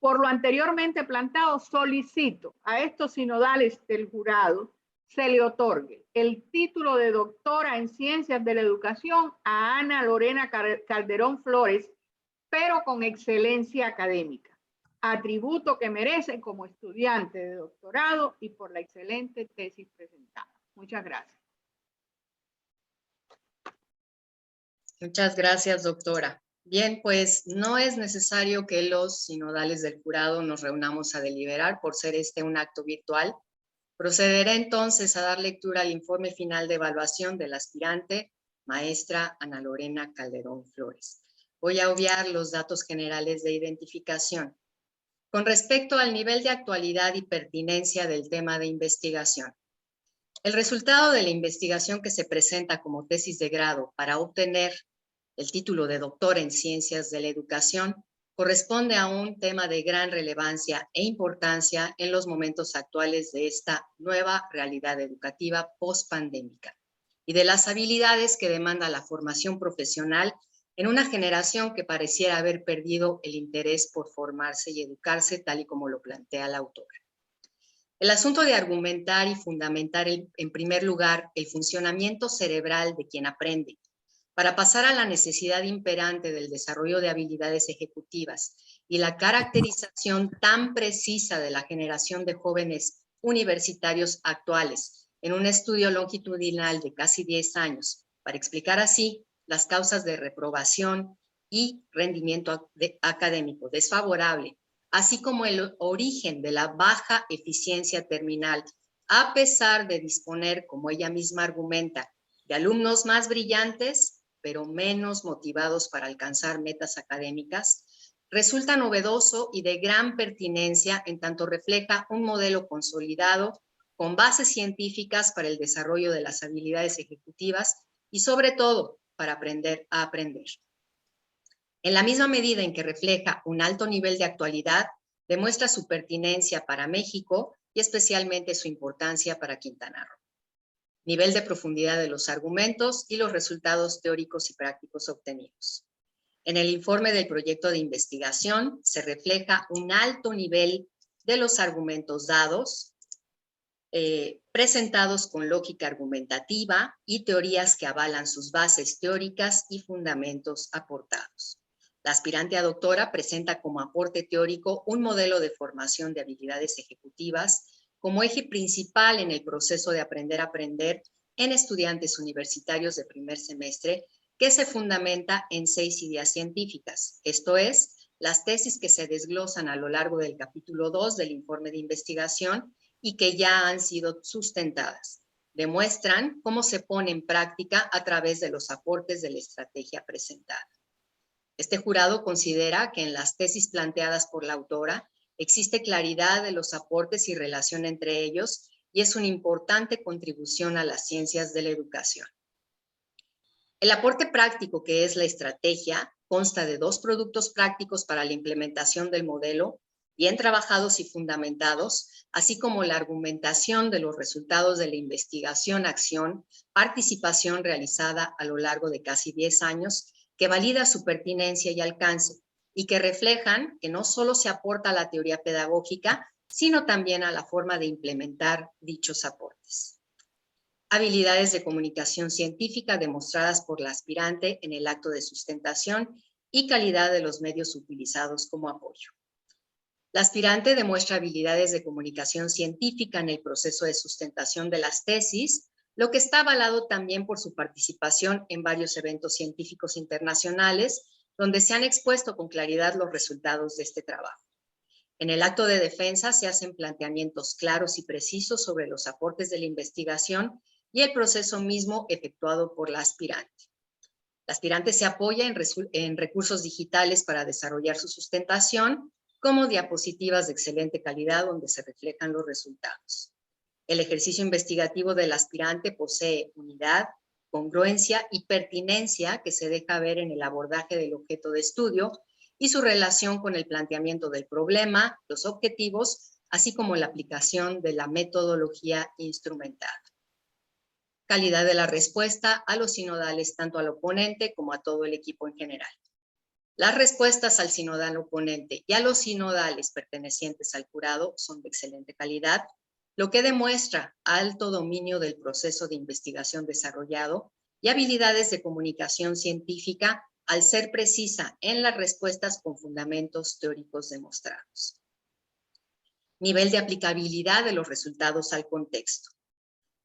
Por lo anteriormente planteado, solicito a estos sinodales del jurado se le otorgue el título de doctora en Ciencias de la Educación a Ana Lorena Calderón Flores, pero con excelencia académica, atributo que merece como estudiante de doctorado y por la excelente tesis presentada. Muchas gracias. Muchas gracias, doctora. Bien, pues no es necesario que los sinodales del jurado nos reunamos a deliberar por ser este un acto virtual. Procederé entonces a dar lectura al informe final de evaluación del aspirante, maestra Ana Lorena Calderón Flores. Voy a obviar los datos generales de identificación. Con respecto al nivel de actualidad y pertinencia del tema de investigación, el resultado de la investigación que se presenta como tesis de grado para obtener el título de doctor en Ciencias de la Educación corresponde a un tema de gran relevancia e importancia en los momentos actuales de esta nueva realidad educativa post-pandémica y de las habilidades que demanda la formación profesional en una generación que pareciera haber perdido el interés por formarse y educarse tal y como lo plantea la autora. El asunto de argumentar y fundamentar en primer lugar el funcionamiento cerebral de quien aprende, para pasar a la necesidad imperante del desarrollo de habilidades ejecutivas y la caracterización tan precisa de la generación de jóvenes universitarios actuales en un estudio longitudinal de casi 10 años, para explicar así las causas de reprobación y rendimiento académico desfavorable, así como el origen de la baja eficiencia terminal, a pesar de disponer, como ella misma argumenta, de alumnos más brillantes, pero menos motivados para alcanzar metas académicas, resulta novedoso y de gran pertinencia en tanto refleja un modelo consolidado con bases científicas para el desarrollo de las habilidades ejecutivas y sobre todo para aprender a aprender. En la misma medida en que refleja un alto nivel de actualidad, demuestra su pertinencia para México y especialmente su importancia para Quintana Roo. Nivel de profundidad de los argumentos y los resultados teóricos y prácticos obtenidos. En el informe del proyecto de investigación se refleja un alto nivel de los argumentos dados, presentados con lógica argumentativa y teorías que avalan sus bases teóricas y fundamentos aportados. La aspirante a doctora presenta como aporte teórico un modelo de formación de habilidades ejecutivas como eje principal en el proceso de aprender a aprender en estudiantes universitarios de primer semestre, que se fundamenta en 6 ideas científicas, esto es, las tesis que se desglosan a lo largo del capítulo 2 del informe de investigación y que ya han sido sustentadas. Demuestran cómo se pone en práctica a través de los aportes de la estrategia presentada. Este jurado considera que en las tesis planteadas por la autora existe claridad de los aportes y relación entre ellos y es una importante contribución a las ciencias de la educación. El aporte práctico, que es la estrategia, consta de 2 productos prácticos para la implementación del modelo, bien trabajados y fundamentados, así como la argumentación de los resultados de la investigación-acción, participación realizada a lo largo de casi 10 años, que valida su pertinencia y alcance, y que reflejan que no solo se aporta a la teoría pedagógica, sino también a la forma de implementar dichos aportes. Habilidades de comunicación científica demostradas por la aspirante en el acto de sustentación y calidad de los medios utilizados como apoyo. La aspirante demuestra habilidades de comunicación científica en el proceso de sustentación de las tesis, lo que está avalado también por su participación en varios eventos científicos internacionales, donde se han expuesto con claridad los resultados de este trabajo. En el acto de defensa se hacen planteamientos claros y precisos sobre los aportes de la investigación y el proceso mismo efectuado por la aspirante. La aspirante se apoya en recursos digitales para desarrollar su sustentación, como diapositivas de excelente calidad donde se reflejan los resultados. El ejercicio investigativo del aspirante posee unidad, congruencia y pertinencia que se deja ver en el abordaje del objeto de estudio y su relación con el planteamiento del problema, los objetivos, así como la aplicación de la metodología instrumentada. Calidad de la respuesta a los sinodales, tanto al oponente como a todo el equipo en general. Las respuestas al sinodal oponente y a los sinodales pertenecientes al jurado son de excelente calidad, lo que demuestra alto dominio del proceso de investigación desarrollado y habilidades de comunicación científica al ser precisa en las respuestas con fundamentos teóricos demostrados. Nivel de aplicabilidad de los resultados al contexto.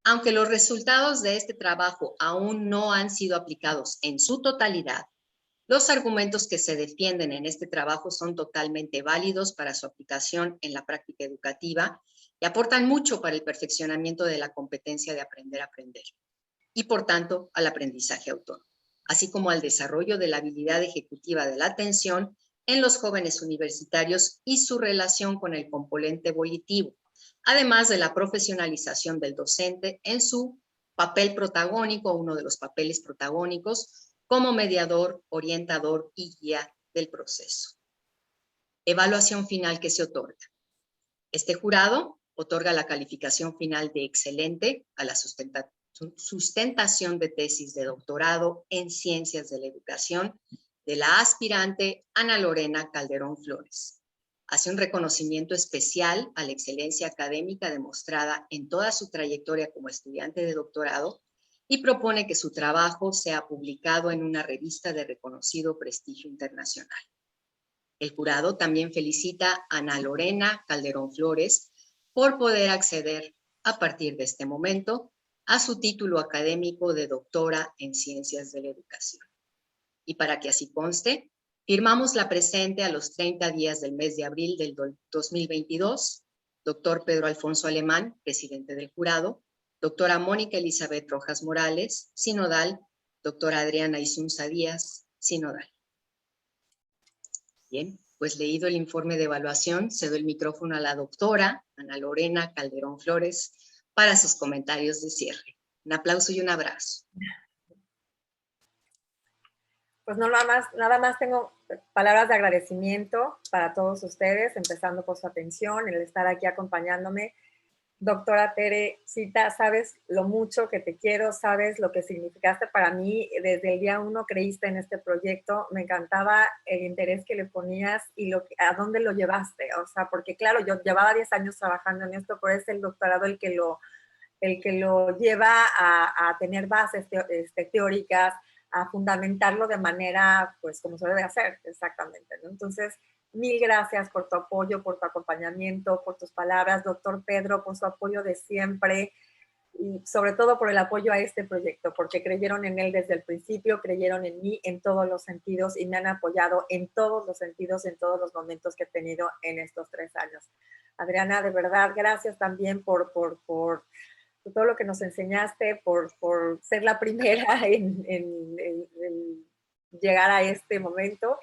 Aunque los resultados de este trabajo aún no han sido aplicados en su totalidad, los argumentos que se defienden en este trabajo son totalmente válidos para su aplicación en la práctica educativa y aportan mucho para el perfeccionamiento de la competencia de aprender a aprender y, por tanto, al aprendizaje autónomo, así como al desarrollo de la habilidad ejecutiva de la atención en los jóvenes universitarios y su relación con el componente volitivo, además de la profesionalización del docente en su papel protagónico, uno de los papeles protagónicos, como mediador, orientador y guía del proceso. Evaluación final que se otorga. Este jurado otorga la calificación final de excelente a la sustentación de tesis de doctorado en Ciencias de la Educación de la aspirante Ana Lorena Calderón Flores. Hace un reconocimiento especial a la excelencia académica demostrada en toda su trayectoria como estudiante de doctorado y propone que su trabajo sea publicado en una revista de reconocido prestigio internacional. El jurado también felicita a Ana Lorena Calderón Flores por poder acceder, a partir de este momento, a su título académico de doctora en Ciencias de la Educación. y para que así conste, firmamos la presente a los 30 días del mes de abril del 2022, doctor Pedro Alfonso Alemán, presidente del jurado, doctora Mónica Elizabeth Rojas Morales, sinodal, doctora Adriana Isunza Díaz, sinodal. Bien, pues leído el informe de evaluación, cedo el micrófono a la doctora Ana Lorena Calderón Flores para sus comentarios de cierre. Un aplauso y un abrazo. Pues no, nada más tengo palabras de agradecimiento para todos ustedes, empezando por su atención, el estar aquí acompañándome. Doctora Teresita, sabes lo mucho que te quiero, sabes lo que significaste para mí. Desde el día 1 creíste en este proyecto, me encantaba el interés que le ponías y a dónde lo llevaste. O sea, porque claro, yo llevaba 10 años trabajando en esto, pero es el doctorado el que lo lleva a tener bases teóricas, a fundamentarlo de manera, pues, como se debe hacer, exactamente, ¿no? Entonces, mil gracias por tu apoyo, por tu acompañamiento, por tus palabras, doctor Pedro, por su apoyo de siempre y sobre todo por el apoyo a este proyecto, porque creyeron en él desde el principio, creyeron en mí en todos los sentidos y me han apoyado en todos los sentidos, en todos los momentos que he tenido en estos 3 años. Adriana, de verdad, gracias también por todo lo que nos enseñaste, por ser la primera en llegar a este momento.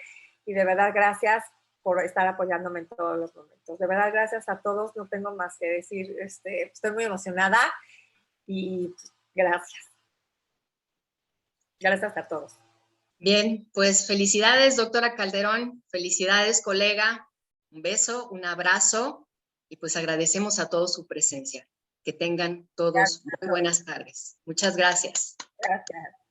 Y de verdad, gracias por estar apoyándome en todos los momentos. De verdad, gracias a todos. No tengo más que decir. Estoy muy emocionada y gracias. Gracias a todos. Bien, pues felicidades, doctora Calderón. Felicidades, colega. Un beso, un abrazo y pues agradecemos a todos su presencia. Que tengan todos muy buenas tardes. Muchas gracias. Gracias.